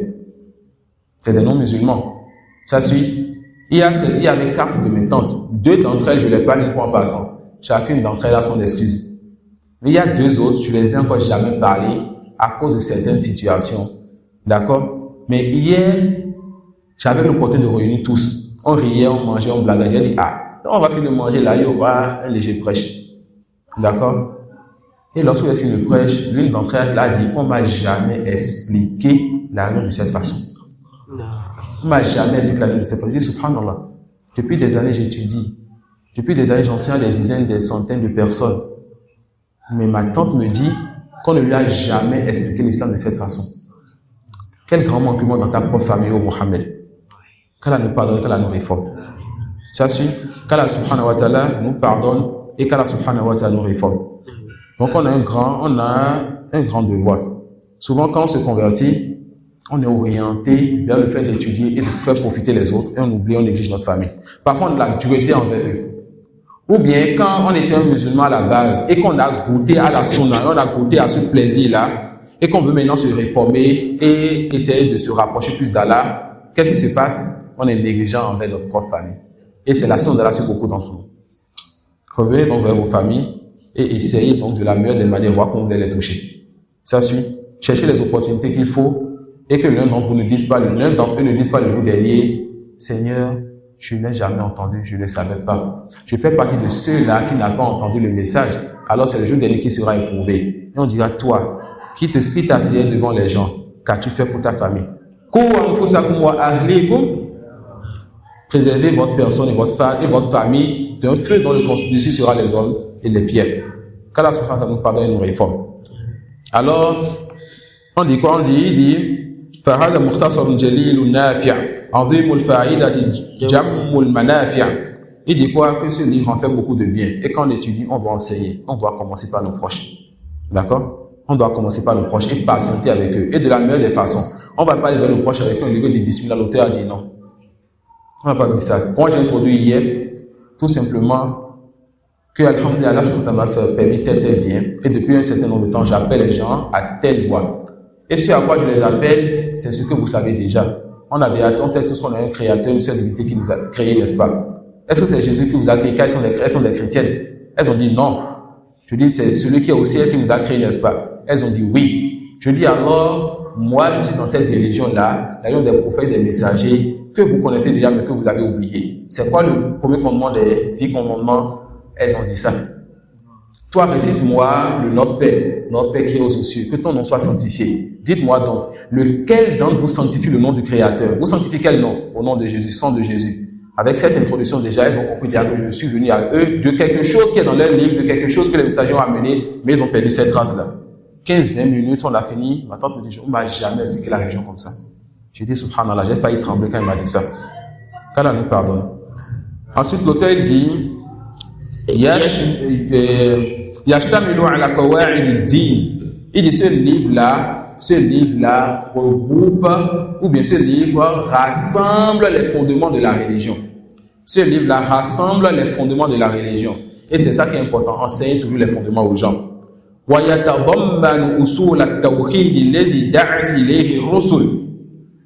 C'est des non-musulmans. Ça suit. Il y avait 4 de mes tantes. 2 d'entre elles, je les parle une fois en passant. Chacune d'entre elles a son excuse. Mais il y a 2 autres, je les ai encore jamais parlé à cause de certaines situations. D'accord? Mais hier, j'avais l'opportunité de réunir tous. On riait, on mangeait, on blaguait. J'ai dit, on va finir de manger là, il y aura un léger prêche. D'accord? Et lorsqu'on a fini le prêche, l'une d'entre elles a dit qu'on ne m'a jamais expliqué la religion de cette façon. On ne m'a jamais expliqué la religion de cette façon. Je dis, subhanallah, depuis des années j'étudie. Depuis des années j'enseigne à des dizaines, des centaines de personnes. Mais ma tante me dit qu'on ne lui a jamais expliqué l'islam de cette façon. Quel grand manquement dans ta propre famille, ô Mohammed. Qu'Allah nous pardonne, qu'Allah nous réforme. Ça suit, qu'Allah subhanahu wa ta'ala nous pardonne et qu'Allah subhanahu wa ta'ala nous réforme. Donc on a un grand devoir. Souvent quand on se convertit, on est orienté vers le fait d'étudier et de faire profiter les autres et on oublie, on néglige notre famille. Parfois on a la dureté envers eux. Ou bien quand on était un musulman à la base et qu'on a goûté à la sunna, on a goûté à ce plaisir-là et qu'on veut maintenant se réformer et essayer de se rapprocher plus d'Allah, qu'est-ce qui se passe? On est négligent envers notre propre famille. Et c'est la sonde d'Allah sur beaucoup d'entre nous. Revenez donc vers vos familles et essayez donc de la meilleure des manières de voir comment vous allez les toucher. Ça suit. Cherchez les opportunités qu'il faut et que l'un d'entre eux ne dise pas le jour dernier, Seigneur, je n'ai jamais entendu, je ne savais pas. Je fais partie de ceux-là qui n'ont pas entendu le message. Alors c'est le jour dernier qui sera éprouvé. Et on dira, toi, qui t'assieds devant les gens, qu'as-tu fait pour ta famille? Préservez votre personne et votre famille d'un feu dont le dessus sera les hommes et les pierres. Qu'Allah subhanahu wa ta'ala nous pardonne et nous réforme. Alors, on dit quoi? Il dit, فَهَذَا مُخْتَصَرٌ جَلِيلٌ نَافِعٌ. Azimul fa'idati jammul manafi'. Il dit quoi? Que ce livre en fait beaucoup de bien. Et quand on étudie, on doit enseigner. On doit commencer par nos proches. D'accord? On doit commencer par nos proches et patienter avec eux. Et de la meilleure des façons. On ne va pas aller vers nos proches avec un livre de Bismillah. L'auteur a dit non. On n'a pas dit ça. Moi, j'ai introduit hier, tout simplement, que Alhamdulillah, Allah m'a permis tel bien. Et depuis un certain nombre de temps, j'appelle les gens à telle voix. Et ce à quoi je les appelle, c'est ce que vous savez déjà. On sait tous qu'on a un créateur, une seule divinité qui nous a créé, n'est-ce pas? Est-ce que c'est Jésus qui vous a créé? Elles sont des chrétiennes. Elles ont dit non. Je dis, c'est celui qui est au ciel qui nous a créé, n'est-ce pas? Elles ont dit oui. Je dis alors, moi, je suis dans cette religion-là, la religion des prophètes, des messagers, que vous connaissez déjà, mais que vous avez oublié. C'est quoi le premier commandement des 10 commandements? Elles ont dit ça. Toi, récite-moi le Notre Père qui est aux cieux, que ton nom soit sanctifié. Dites-moi donc, lequel d'entre vous sanctifie le nom du Créateur? Vous sanctifiez quel nom? Au nom de Jésus, sang de Jésus. Avec cette introduction, déjà, elles ont compris que je suis venu à eux de quelque chose qui est dans leur livre, de quelque chose que les messagers ont amené, mais ils ont perdu cette trace-là. 15-20 minutes, on a fini. Ma tante me dit, on ne m'a jamais expliqué la religion comme ça. J'ai dit, subhanallah, j'ai failli trembler quand il m'a dit ça. Qu'Allah nous pardonne. Ensuite, l'auteur dit, Yashtamilu ala qawa'id ad-din. Il dit, ce livre-là regroupe, ou bien ce livre rassemble les fondements de la religion. Ce livre-là rassemble les fondements de la religion. Et c'est ça qui est important, enseigner toujours les fondements aux gens. وَيَتَضَمَّنُ أُصُولَ التَّوْحِيدِ الَّذِي دَعَتْ إِلَيْهِ الرُّسُلُ.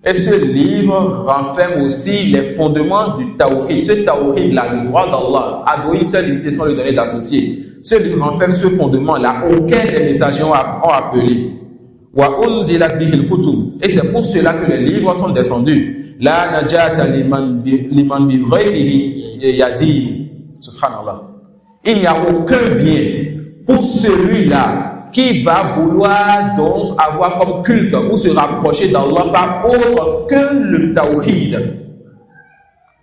Et ce livre renferme aussi les fondements du tawhid. Ce tawhid, le droit d'Allah, adorer une seule divinité sans lui donner d'associé. Ce livre renferme ce fondement-là auquel les messagers ont appelé. Et c'est pour cela que les livres sont descendus. La najata liman bi ghayrihi yadin. Subhanallah. Il n'y a aucun bien pour celui-là qui va vouloir donc avoir comme culte ou se rapprocher d'Allah par autre que le tawhid.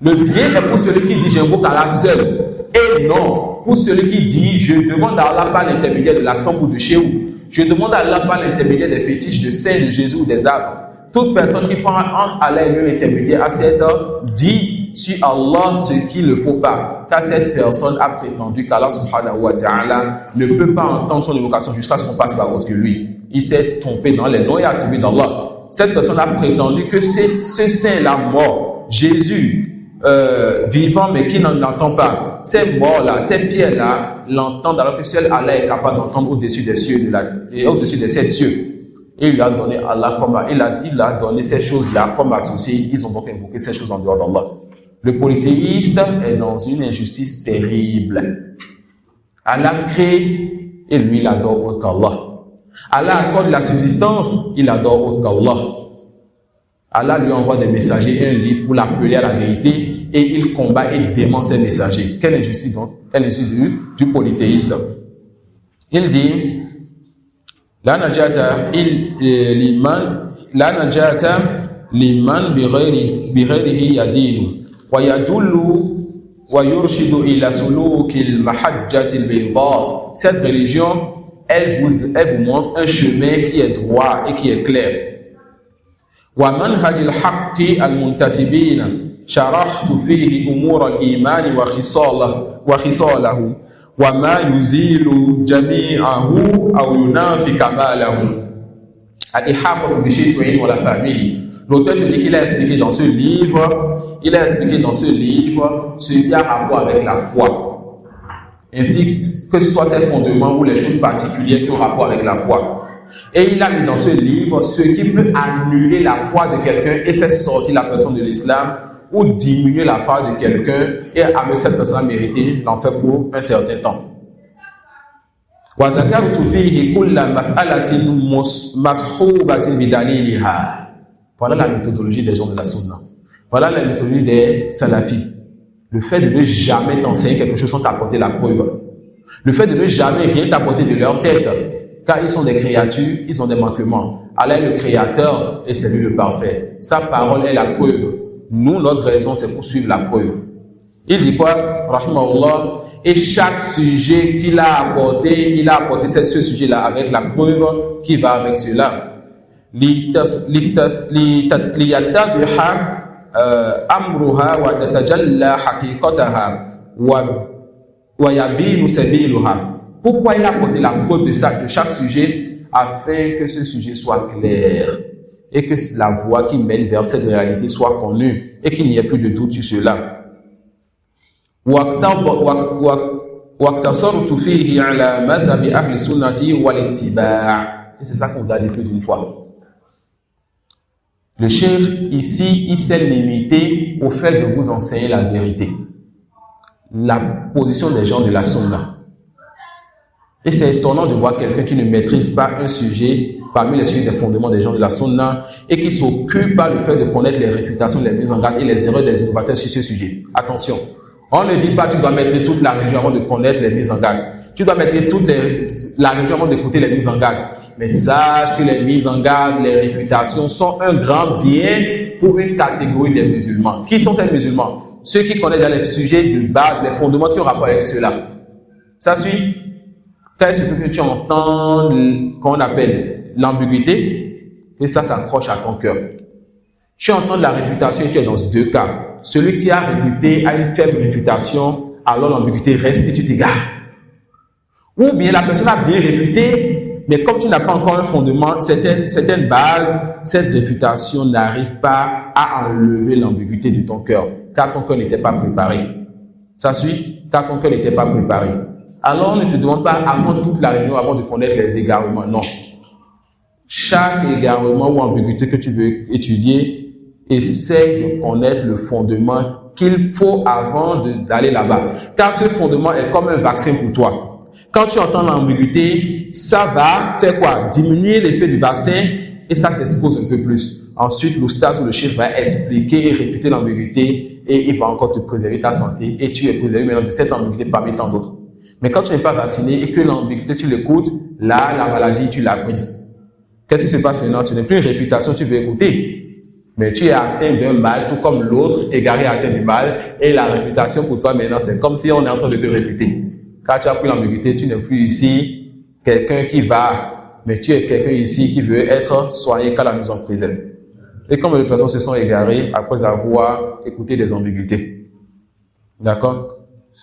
Le bien est pour celui qui dit j'invoque Allah seul. Et non pour celui qui dit je demande à Allah par l'intermédiaire de la tombe ou de chez vous. Je demande à Allah par l'intermédiaire des fétiches de saints, de Jésus ou des arbres. Toute personne qui prend entre Allah et lui l'intermédiaire à cette heure dit sur Allah ce qu'il ne faut pas. Car cette personne a prétendu qu'Allah subhanahu wa ta'ala ne peut pas entendre son évocation jusqu'à ce qu'on passe par autre que lui. Il s'est trompé dans les noms et attributs d'Allah. Cette personne a prétendu que ce saint-là mort, Jésus, vivant mais qui n'en entend pas, ces morts-là, ces pierres-là, l'entendent alors que seul Allah est capable d'entendre au-dessus des cieux, au-dessus des 7 cieux. Et il a donné Allah comme il a donné ces choses-là comme associés. Ils ont donc invoqué ces choses en dehors d'Allah. Le polythéiste est dans une injustice terrible. Allah crée et lui il adore autre qu'Allah. Allah accorde la subsistance, il adore autre qu'Allah. Allah lui envoie des messagers et un livre pour l'appeler à la vérité et il combat et dément ces messagers. Quelle injustice donc? Quelle injustice du polythéiste. Il dit La najata liman bighayrihi yadinu wa yadullu wa yurshidu ila sulukil mahajjatil bayda. Cette religion, elle vous montre un chemin qui est droit et qui est clair. Wa manhajil haqqi al muntasibina sharahtu fihi umur al iman wa khisalahu wa ma yuzilu jami'ahu aw yunafi kamalahu. Al-ihaqatu bi shay'in wa la fahmihi. L'auteur te dit qu'il a expliqué dans ce livre, ce qui a rapport avec la foi. Ainsi que ce soit ses fondements ou les choses particulières qui ont rapport avec la foi. Et il a mis dans ce livre ce qui peut annuler la foi de quelqu'un et faire sortir la personne de l'islam ou diminuer la foi de quelqu'un et amener cette personne à mériter l'enfer pour un certain temps. Voilà la méthodologie des gens de la sunna. Voilà la méthodologie des salafis. Le fait de ne jamais t'enseigner quelque chose sans t'apporter la preuve. Le fait de ne jamais rien t'apporter de leur tête. Car ils sont des créatures, ils ont des manquements. Allah est le créateur et c'est lui le parfait. Sa parole est la preuve. Nous, notre raison, c'est pour suivre la preuve. Il dit quoi? Rahimahullah. Et chaque sujet qu'il a apporté, il a apporté ce sujet-là avec la preuve qui va avec cela. أمرها وتتجلى حقيقتها ويبين سبيلها. Pourquoi il a apporté la preuve de chaque sujet afin que ce sujet soit clair et que la voie qui mène vers cette réalité soit connue et qu'il n'y ait plus de doute sur cela. واقتصرت فيه على مذهب أهل السنة والاتباع. Et c'est ça qu'on vous a dit plus d'une fois. Le cheikh ici, il s'est limité au fait de vous enseigner la vérité, la position des gens de la sunna. Et c'est étonnant de voir quelqu'un qui ne maîtrise pas un sujet parmi les sujets des fondements des gens de la sunna et qui s'occupe par le fait de connaître les réfutations, les mises en garde et les erreurs des innovateurs sur ce sujet. Attention, on ne dit pas tu dois maîtriser toute la religion avant de connaître les mises en garde. Tu dois maîtriser toute la religion avant d'écouter les mises en garde. Mais sache que les mises en garde, les réfutations sont un grand bien pour une catégorie des musulmans. Qui sont ces musulmans? Ceux qui connaissent les sujets de base, les fondements qui ont rapport avec cela. Ça suit? Quand est-ce que tu entends qu'on appelle l'ambiguïté, et ça s'accroche à ton cœur. Tu entends la réfutation et tu es dans deux cas. Celui qui a réfuté a une faible réfutation, alors l'ambiguïté reste et tu t'égares. Ou bien la personne a bien réfuté, mais comme tu n'as pas encore un fondement, certaines bases, cette réfutation n'arrive pas à enlever l'ambiguïté de ton cœur, car ton cœur n'était pas préparé. Ça suit? Car ton cœur n'était pas préparé. Alors, on ne te demande pas apprendre toute la religion avant de connaître les égarements. Non. Chaque égarement ou ambiguïté que tu veux étudier, essaie de connaître le fondement qu'il faut avant d'aller là-bas. Car ce fondement est comme un vaccin pour toi. Quand tu entends l'ambiguïté, ça va faire quoi? Diminuer l'effet du vaccin et ça t'expose un peu plus. Ensuite, l'oustaz ou le chef va expliquer et réfuter l'ambiguïté et il va encore te préserver ta santé et tu es préservé maintenant de cette ambiguïté parmi tant d'autres. Mais quand tu n'es pas vacciné et que l'ambiguïté, tu l'écoutes, là, la maladie, tu l'as prise. Qu'est-ce qui se passe maintenant? Ce n'est plus une réfutation, tu veux écouter. Mais tu es atteint d'un mal, tout comme l'autre égaré atteint du mal. Et la réfutation pour toi maintenant, c'est comme si on est en train de te réfuter. Quand tu as pris l'ambiguïté, tu n'es plus ici quelqu'un qui va, mais tu es quelqu'un ici qui veut être soigné quand la nous en préserve. Et comme les personnes se sont égarées après avoir écouté des ambiguïtés. D'accord?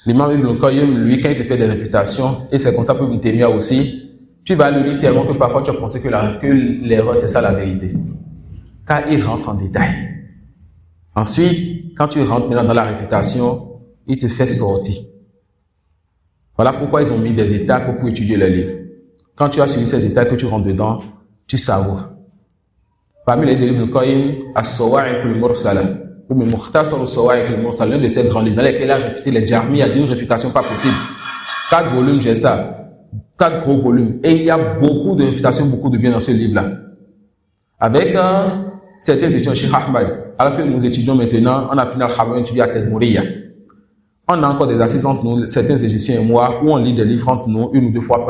L'imam Ibn Qayyim, lui, quand il te fait des réfutations, et c'est comme ça pour Ibn Taymiyyah aussi, tu vas le lire tellement que parfois tu as pensé que l'erreur, c'est ça la vérité. Car il rentre en détail. Ensuite, quand tu rentres maintenant dans la réfutation, il te fait sortir. Voilà pourquoi ils ont mis des étapes pour étudier le livre. Quand tu as suivi ces étapes, que tu rentres dedans, tu savoures. Parmi les deux Ibn Qayyim, As-Sawa'iq al-Mursala, ou Mukhtasar al-Sawa'iq al-Mursala, l'un de ces grands livres dans lesquels il a réfuté les Jahmiyyah d'une réfutation pas possible. 4 volumes, j'ai ça. 4 gros volumes. Et il y a beaucoup de réfutations, beaucoup de bien dans ce livre-là. Avec certains étudiants chez Ahmad, alors que nous étudions maintenant, on a fini al-Hamad, on étudie à Tedmouriya. On a encore des assises entre nous, certains Égyptiens et moi, où on lit des livres entre nous, 1 ou 2 fois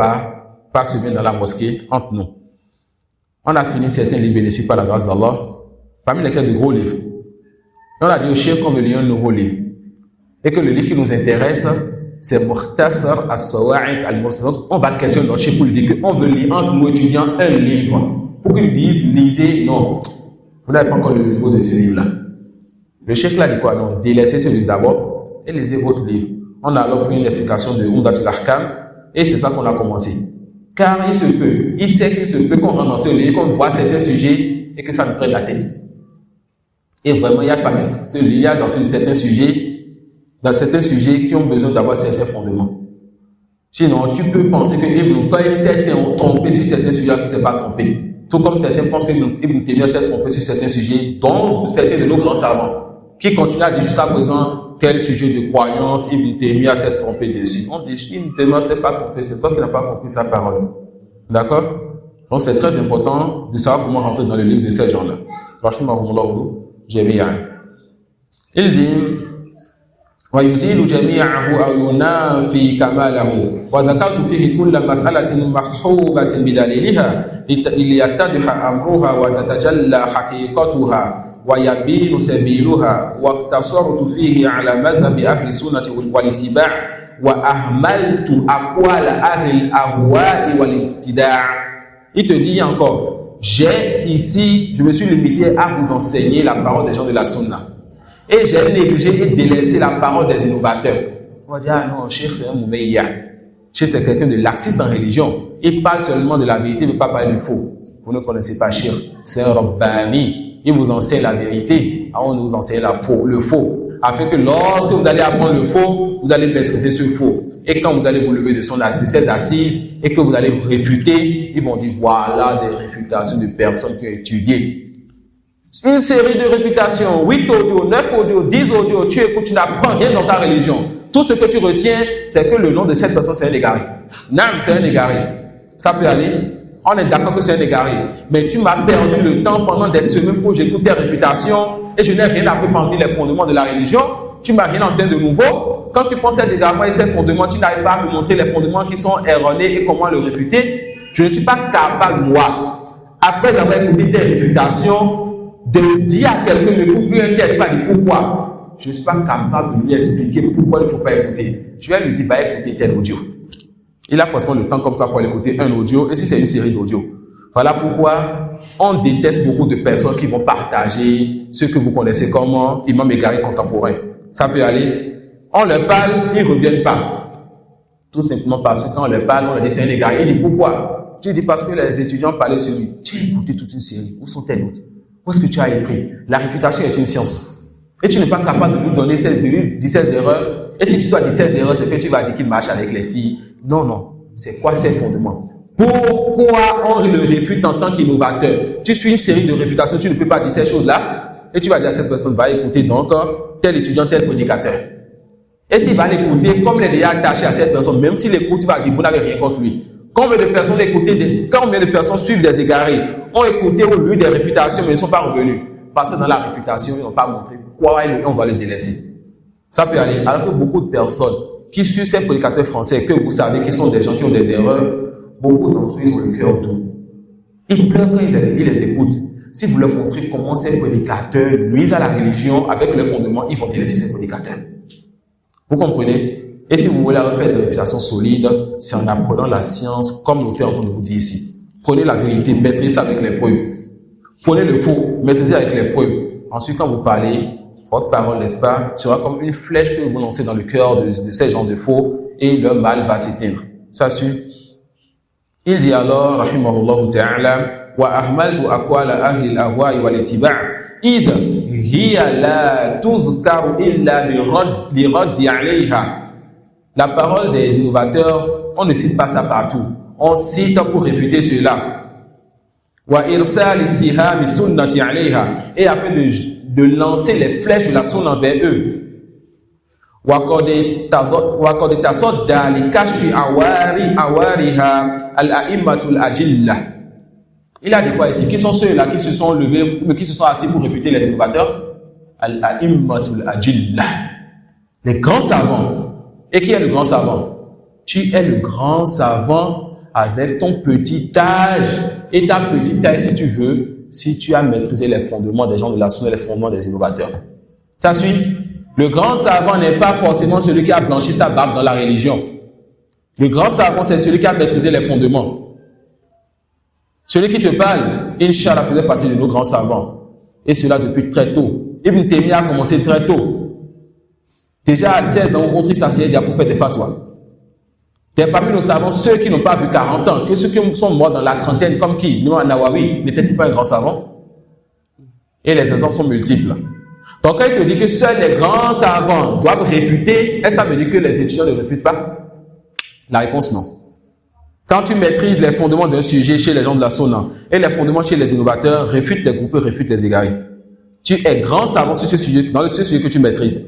par semaine dans la mosquée, entre nous. On a fini certains livres bénéfiques par la grâce d'Allah, parmi lesquels de gros livres. Et on a dit au chef qu'on veut lire un nouveau livre. Et que le livre qui nous intéresse, c'est Mukhtasar as-Sawa'iq al-Mursala. Donc, on va questionner notre chef pour lui dire qu'on veut lire entre nous étudiants un livre. Pour qu'ils disent, lisez, non. Vous n'avez pas encore le niveau de ce livre-là. Le chef l'a dit quoi? Non, délaissez ce livre d'abord et lisez votre livre. On a alors pris une explication de Umdat al-Ahkam et c'est ça qu'on a commencé. Car il se peut, il sait qu'il se peut qu'on rentre dans ce livre, qu'on voit certains sujets et que ça nous prenne la tête. Et vraiment, il y a parmi ce livre, il y a dans certains sujets qui ont besoin d'avoir certains fondements. Sinon, tu peux penser que Ibn Qayyim certains ont trompé sur certains sujets qui ne s'est pas trompé. Tout comme certains pensent que Ibn Taymiyyah s'est trompé sur certains sujets, dont certains de nos grands savants, qui continuent à dire jusqu'à présent tel sujet de croyance, Ibn Taymiyyah s'est trompé dessus. On dit, Ibn Taymiyyah ne s'est pas trompé, c'est toi qui n'as pas compris sa parole. D'accord? Donc c'est très important de savoir comment rentrer dans le livre de ces gens-là. Il dit, ويزيل جميعه أو ينافي كماله وذكرت فيه كل مسألة مصحوبة بدليلها ليتضح أمرها وتتجلى حقيقتها ويبين سبيلها واقتصرت فيه على مذهب أهل السنة والاتباع وأهملت أقوال أهل الأهواء والابتداع. Il te dit encore, je me suis limité à vous enseigner la parole des gens de la sunna. Et j'ai négligé et délaissé la parole des innovateurs. On va dire, ah non, Cheikh c'est un moumeïa. Cheikh c'est quelqu'un de laxiste en religion. Il parle seulement de la vérité, mais pas parler du faux. Vous ne connaissez pas Cheikh, c'est un Rabbani. Il vous enseigne la vérité, on vous enseigne le faux. Afin que lorsque vous allez apprendre le faux, vous allez maîtriser ce faux. Et quand vous allez vous lever de ses assises et que vous allez réfuter, ils vont dire voilà des réfutations de personnes qui ont étudié. Une série de réfutations, 8 audios, 9 audios, 10 audios, tu écoutes, tu n'apprends rien dans ta religion. Tout ce que tu retiens, c'est que le nom de cette personne, c'est un égaré. Nam, c'est un égaré. Ça peut aller. On est d'accord que c'est un égaré. Mais tu m'as perdu le temps pendant des semaines pour j'écoute tes réfutations et je n'ai rien appris parmi les fondements de la religion. Tu m'as rien enseigné de nouveau. Quand tu penses à ces égarements et ces fondements, tu n'arrives pas à me montrer les fondements qui sont erronés et comment le réfuter. Je ne suis pas capable, moi, après avoir écouté tes réfutations, de dire à quelqu'un ne coupe plus un tel, pas dire pourquoi. Je ne suis pas capable de lui expliquer pourquoi il ne faut pas écouter. Je vais lui dire, va écouter tel audio. Il a forcément le temps comme toi pour écouter un audio, et si c'est une série d'audio. Voilà pourquoi on déteste beaucoup de personnes qui vont partager ce que vous connaissez comme imam égaré contemporain. Ça peut aller. On leur parle, ils ne reviennent pas. Tout simplement parce que quand on leur parle, on leur dit c'est un égaré. Il dit pourquoi? Tu dis parce que les étudiants parlaient sur lui. Tu as écouté toute une série. Où sont tes notes? Où est-ce que tu as écrit? La réfutation est une science. Et tu n'es pas capable de nous donner 16 erreurs. Et si tu dois dire 16 erreurs, c'est que tu vas dire qu'il marche avec les filles. Non, non. C'est quoi ces fondements? Pourquoi on le réfute en tant qu'innovateur? Tu suis une série de réfutations, tu ne peux pas dire ces choses-là. Et tu vas dire à cette personne, va écouter donc tel étudiant, tel prédicateur. Et s'il va l'écouter, comme il est déjà attaché à cette personne, même s'il écoute, tu vas dire, vous n'avez rien contre lui. Combien de personnes combien de personnes suivent des égarés, ont écouté au lieu des réfutations, mais ils ne sont pas revenus? Parce que dans la réfutation, ils n'ont pas montré pourquoi on va le délaisser. Ça peut aller. Alors que beaucoup de personnes qui suivent ces prédicateurs français, que vous savez qui sont des gens qui ont des erreurs, beaucoup d'entre eux, ils ont le cœur doux. Ils pleurent quand ils les écoutent. Si vous leur montrez comment ces prédicateurs nuisent à la religion avec le fondement, ils vont délaisser ces prédicateurs. Vous comprenez? Et si vous voulez faire des réfutations solides, c'est en apprenant la science, comme l'auteur est en train de vous dire ici. Prenez la vérité, maîtrisez ça avec les preuves. Prenez le faux, maîtrisez avec les preuves. Ensuite, quand vous parlez, votre parole, n'est-ce pas, sera comme une flèche que vous lancez dans le cœur de ces gens de faux et le mal va s'éteindre. Ça suit. Il dit alors, rahimahullah ta'ala, wa ahmaltu aqwala ahli al-ahwa'i wal-ittiba' idh hiya la tuzkaru illa bi raddi 'alayha. La parole des innovateurs, on ne cite pas ça partout. On cite pour réfuter cela. Wa irsal siham sunnati 'alayha, et afin de lancer les flèches de la sunna vers eux. Wa qad tasadda li kashfi awariha al-a'immatul ajilla. Il a dit quoi ici? Qui sont ceux-là qui se sont levés, qui se sont assis pour réfuter les innovateurs? Al-a'immatul ajilla. Les grands savants. Et qui est le grand savant? Tu es le grand savant avec ton petit âge. Et ta petite taille, si tu veux, si tu as maîtrisé les fondements des gens de la sunna, les fondements des innovateurs. Ça suit? Le grand savant n'est pas forcément celui qui a blanchi sa barbe dans la religion. Le grand savant, c'est celui qui a maîtrisé les fondements. Celui qui te parle, Inch'Allah, faisait partie de nos grands savants. Et cela depuis très tôt. Ibn Taymiyyah a commencé très tôt. Déjà à 16 ans, on s'asseyait déjà pour faire des fatwas. Parmi nos savants, ceux qui n'ont pas vu 40 ans, que ceux qui sont morts dans la trentaine, comme qui? Imam Nawawi, n'était-il pas un grand savant? Et les exemples sont multiples. Donc quand il te dit que seuls les grands savants doivent réfuter, est-ce que ça veut dire que les étudiants ne réfutent pas? La réponse non. Quand tu maîtrises les fondements d'un sujet chez les gens de la sunna et les fondements chez les innovateurs, réfute les groupes, réfute les égarés. Tu es grand savant sur ce sujet, dans ce sujet que tu maîtrises.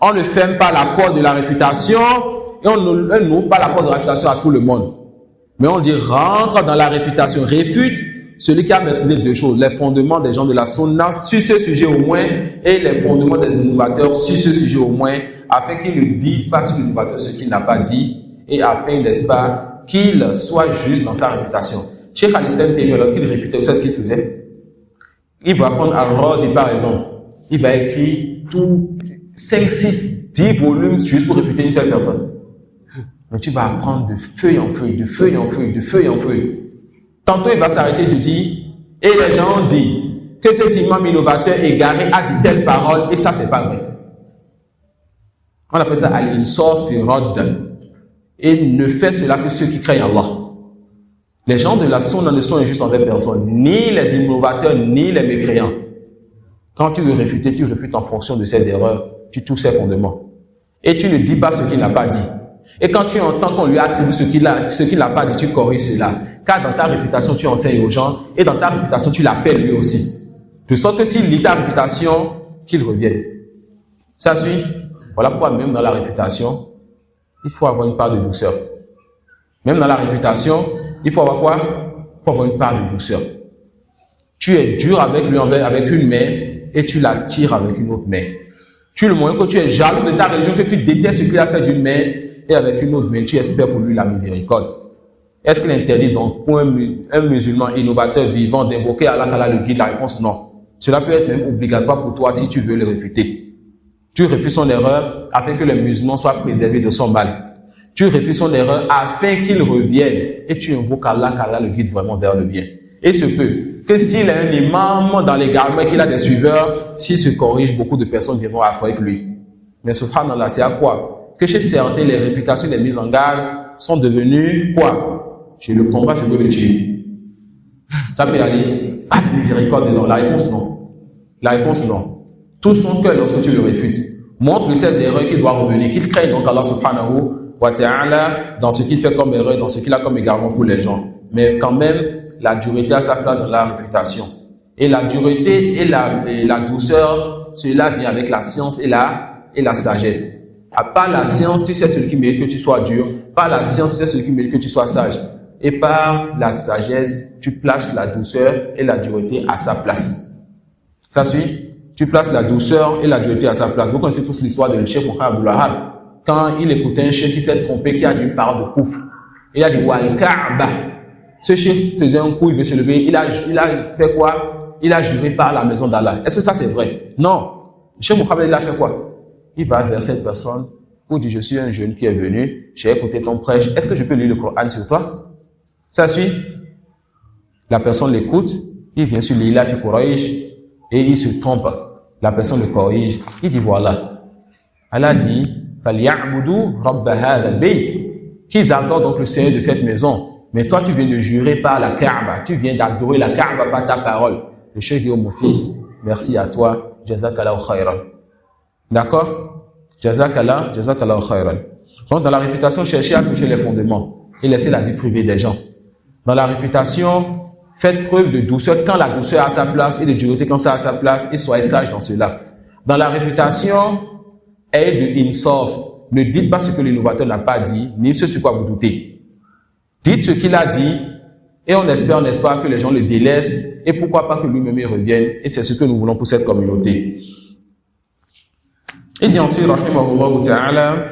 On ne ferme pas la porte de la réfutation et on n'ouvre pas la porte de la réfutation à tout le monde. Mais on dit rentre dans la réfutation, réfute celui qui a maîtrisé deux choses, les fondements des gens de la sunna sur ce sujet au moins et les fondements des innovateurs sur ce sujet au moins, afin qu'ils ne disent pas sur l'innovateur ce qu'il n'a pas dit et afin, n'est-ce pas, qu'il soit juste dans sa réfutation. Cheikh Al-Islam Taymiyyah, lorsqu'il réfutait, vous savez ce qu'il faisait? Il va prendre Al-Razi par exemple, il va écrire tout 5, 6, 10 volumes juste pour réfuter une seule personne. Mais tu vas apprendre de feuille en feuille, de feuille en feuille, de feuille en feuille. Tantôt, il va s'arrêter et te dire, et les gens ont dit que cet imam innovateur égaré a dit telle parole et ça c'est pas vrai. On appelle ça al-insaf fi radd. Et ne fait cela que ceux qui craignent Allah. Les gens de la sunna ne sont injustes envers personne, ni les innovateurs, ni les mécréants. Quand tu veux réfuter, tu réfutes en fonction de ses erreurs, tu touches ses fondements. Et tu ne dis pas ce qu'il n'a pas dit. Et quand tu entends qu'on lui attribue ce qu'il n'a pas dit, tu corriges cela. Car dans ta réfutation, tu enseignes aux gens, et dans ta réfutation, tu l'appelles lui aussi. De sorte que s'il lit ta réfutation, qu'il revienne. Ça suit? Voilà pourquoi même dans la réfutation, il faut avoir une part de douceur. Même dans la réfutation, il faut avoir quoi? Il faut avoir une part de douceur. Tu es dur avec lui avec une main et tu l'attires avec une autre main. Tu le montres que tu es jaloux de ta religion, que tu détestes ce qu'il a fait d'une main et avec une autre main, tu espères pour lui la miséricorde. Est-ce qu'il interdit donc pour un musulman innovateur vivant d'invoquer Allah qu'Allah le guide? La réponse non. Cela peut être même obligatoire pour toi si tu veux le réfuter. Tu refuses son erreur afin que les musulmans soient préservés de son mal. Tu refuses son erreur afin qu'il revienne et tu invoques Allah qu'Allah le guide vraiment vers le bien. Et se peut que s'il a un imam dans les garments, qu'il a des suiveurs, s'il se corrige, beaucoup de personnes viendront avec lui. Mais subhanallah, c'est à quoi? Que chez certains, les réfutations, les mises en garde sont devenues quoi? Je le combat, je veux le tuer. Ça peut aller, pas de miséricorde, non. La réponse non. La réponse non. Tout son cœur lorsque tu le réfutes. Montre-lui ses erreurs qu'il doit revenir, qu'il craigne donc Allah subhanahu wa ta'ala dans ce qu'il fait comme erreur, dans ce qu'il a comme égarement pour les gens. Mais quand même, la dureté a sa place dans la réfutation. Et la dureté et la douceur, cela vient avec la science et la sagesse. Par la science, tu sais celui qui mérite que tu sois dur. Par la science, tu sais celui qui mérite que tu sois sage. Et par la sagesse, tu places la douceur et la dureté à sa place. Ça suit? Tu places la douceur et la dureté à sa place. Vous connaissez tous l'histoire de Cheikh Mohammed Abdul Wahhab. Quand il écoutait un cheikh qui s'est trompé, qui a dit une parole de kouf. Il a dit Wal Kaaba. Ce cheikh faisait un coup, il veut se lever. Il a fait quoi? Il a juré par la maison d'Allah. Est-ce que ça c'est vrai? Non. Cheikh Mohammed, il a fait quoi? Il va vers cette personne pour dire, je suis un jeune qui est venu, j'ai écouté ton prêche, est-ce que je peux lire le Coran sur toi? Ça suit? La personne l'écoute, il vient sur l'Ila fi Quraysh et il se trompe. La personne le corrige, il dit voilà. Allah dit, فَلْيَعْبُدُوا رَبَّ هَذَا الْبَيْتِ, qu'ils adorent donc le Seigneur de cette maison. Mais toi, tu viens de jurer par la Kaaba, tu viens d'adorer la Kaaba par ta parole. Le cheikh dit, oh mon fils, merci à toi, jazakallahu khayran. D'accord? Jazakallah khayran. Donc, dans la réfutation, cherchez à toucher les fondements et laisser la vie privée des gens. Dans la réfutation, faites preuve de douceur quand la douceur a sa place et de dureté quand ça a sa place et soyez sage dans cela. Dans la réfutation, ayez de insaf. Ne dites pas ce que l'innovateur n'a pas dit, ni ce sur quoi vous doutez. Dites ce qu'il a dit et on espère, n'est-ce pas, que les gens le délaissent et pourquoi pas que lui-même y revienne. Et c'est ce que nous voulons pour cette communauté. Il dit ensuite, rahimahullah ta'ala,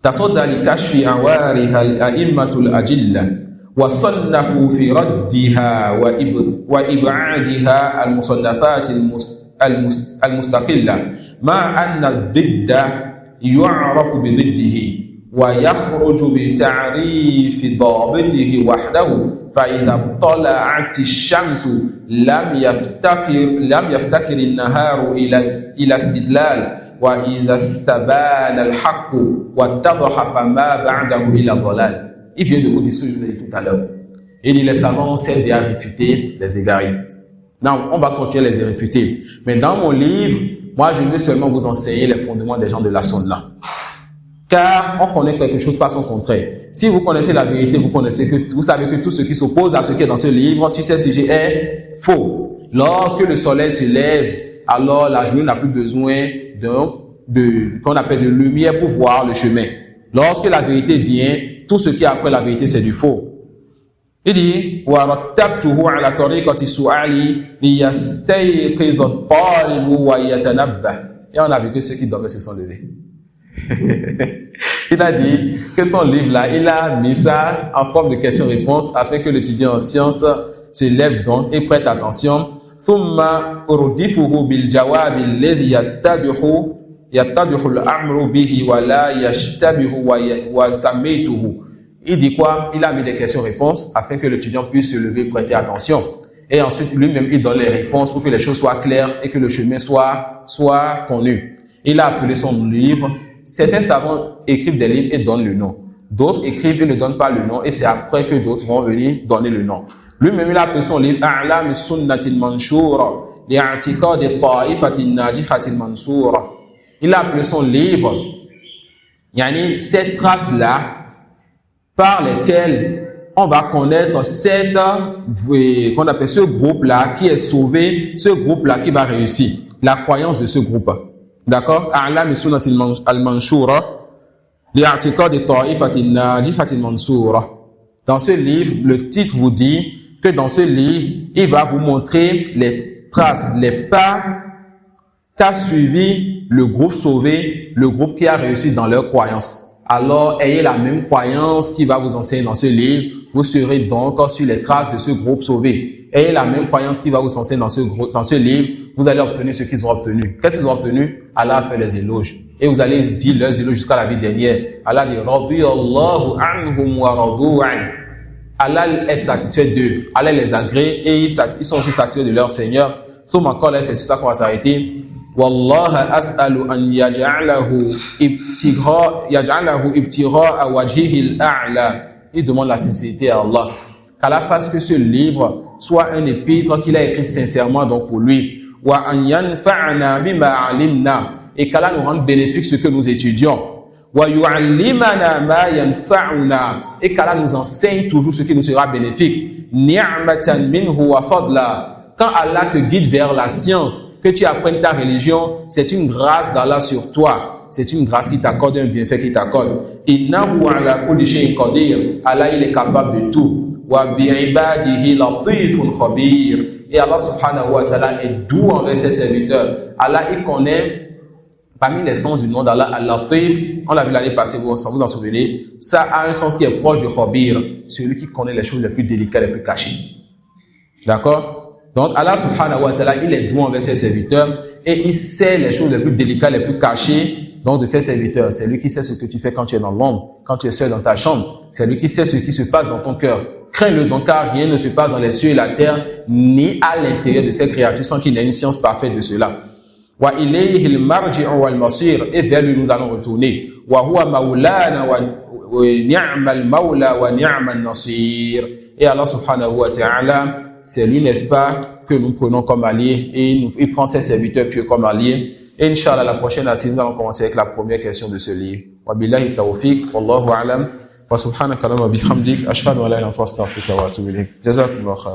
تصدى لكشف عوارها الأئمة الأجلة وصنفوا في ردها وإبعادها المصنفات المستقلة مع أن الضد يعرف بضده ويخرج بتعريف ضابطه وحده فإذا طلعت الشمس لم يفتكر النهار إلى استدلال وإذا استبان الحق واتضح فما بعده إلى ضلال. Il vient de vous dire ce que je vous ai dit tout à l'heure. Il dit les savants servent à réfuter les égarés. Non, on va continuer à les réfuter. Mais dans mon livre, moi je veux seulement vous enseigner les fondements des gens de la sunna. Car on connaît quelque chose par son contraire. Si vous connaissez la vérité, vous savez que tout ce qui s'oppose à ce qui est dans ce livre sur ce sujet est faux. Lorsque le soleil se lève, alors la journée n'a plus besoin qu'on appelle de lumière pour voir le chemin. Lorsque la vérité vient, tout ce qui est après la vérité, c'est du faux. Il dit, وَرَتَّبْتُهُ عَلَى طَرِيقَةِ السُّؤَالِ لِيَسْتَيْقِظَ الطَّالِبُ وَيَتَنَبَّهُ. Et on a vu que ceux qui dormaient se sont levés. Il a dit que son livre-là, il a mis ça en forme de question-réponse afin que l'étudiant en sciences se lève donc et prête attention. ثم أردفه بالجواب الذي يتضح الأمر به ولا يشتبه وسميته. Il dit quoi? Il a mis des questions-réponses afin que l'étudiant puisse se lever et prêter attention. et ensuite lui-même il donne les réponses pour que les choses soient claires et que le chemin soit connu. Il a appelé son livre. Certains savants écrivent des livres et donnent le nom. D'autres écrivent et ne donnent pas le nom et c'est après que d'autres vont venir donner le nom. Lui-même il a appelé son livre A'lam sunnatil manshura li'a'tiqad ta'ifatin najihatil mansura. Il a appelé son livre yani cette trace-là par lesquelles on va connaître qu'on appelle ce groupe-là qui est sauvé, ce groupe-là qui va réussir, la croyance de ce groupe. D'accord? A'lam sunnatil al-manshura li'a'tiqad ta'ifatin najihatil mansura. Dans ce livre, le titre vous dit que dans ce livre, il va vous montrer les traces, les pas qu'a suivi le groupe sauvé, le groupe qui a réussi dans leur croyance. Alors, ayez la même croyance qui va vous enseigner dans ce livre. Vous serez donc sur les traces de ce groupe sauvé. Ayez la même croyance qui va vous enseigner dans ce livre. Vous allez obtenir ce qu'ils ont obtenu. Qu'est-ce qu'ils ont obtenu? Allah a fait les éloges. Et vous allez dire leurs éloges jusqu'à la vie dernière. Allah dit, Radiyallahu anhum wa radu an. Allah est satisfait d'eux. Allah les agrée et ils sont aussi satisfaits de leur Seigneur. Sauf encore là, c'est sur ça qu'on va s'arrêter. Wallah as'alu an yaj'alahu ibtigha'a wajhihi al-a'la. Il demande la sincérité à Allah. Qu'Allah fasse que ce livre soit un épître qu'il a écrit sincèrement donc pour lui. Wa an yanfa'na bima 'alimna. Et qu'Allah nous rende bénéfique ce que nous étudions. Wa yu'allimana ma yanfa'una. Et qu'Allah nous enseigne toujours ce qui nous sera bénéfique. Ni'matan minhu wa fadla. Quand Allah te guide vers la science, que tu apprennes ta religion, c'est une grâce d'Allah sur toi. C'est une grâce qui t'accorde, un bienfait qui t'accorde. Innahu ala kulli shay'in qadir. Allah, il est capable de tout. Wa bi'ibadihi latifun khabir. Et Allah subhanahu wa ta'ala est doux envers ses serviteurs. Allah, il connaît, parmi les sens du nom d'Allah, Al-Latif, on l'a vu l'année passée, vous en souvenez, ça a un sens qui est proche de Khabir, celui qui connaît les choses les plus délicates, les plus cachées. D'accord? Donc Allah subhanahu wa ta'ala, il est doux envers ses serviteurs et il sait les choses les plus délicates, les plus cachées donc de ses serviteurs. C'est lui qui sait ce que tu fais quand tu es dans l'ombre, quand tu es seul dans ta chambre. C'est lui qui sait ce qui se passe dans ton cœur. Crains-le donc car rien ne se passe dans les cieux et la terre, ni à l'intérieur de ces créatures sans qu'il ait une science parfaite de cela. Wa ilayhi al-marji'u wal masir, et vers lui nous allons retourner. Wa huwa maulana wa ni'mal maula wa ni'man nasir. Et Allah subhanahu wa ta'ala, c'est lui, n'est-ce pas, que nous prenons comme allié et il prend ses serviteurs pieux comme alliés. Et Inch'Allah, la prochaine assise, nous allons commencer avec la première question de ce livre. Wa billahi tawfiq, wallahu a'lam, wa subhanaka wa bihamdik, ashhadu an la ilaha illa anta astaghfiruka wa atubu ilayk. Jazakumullahu khairan.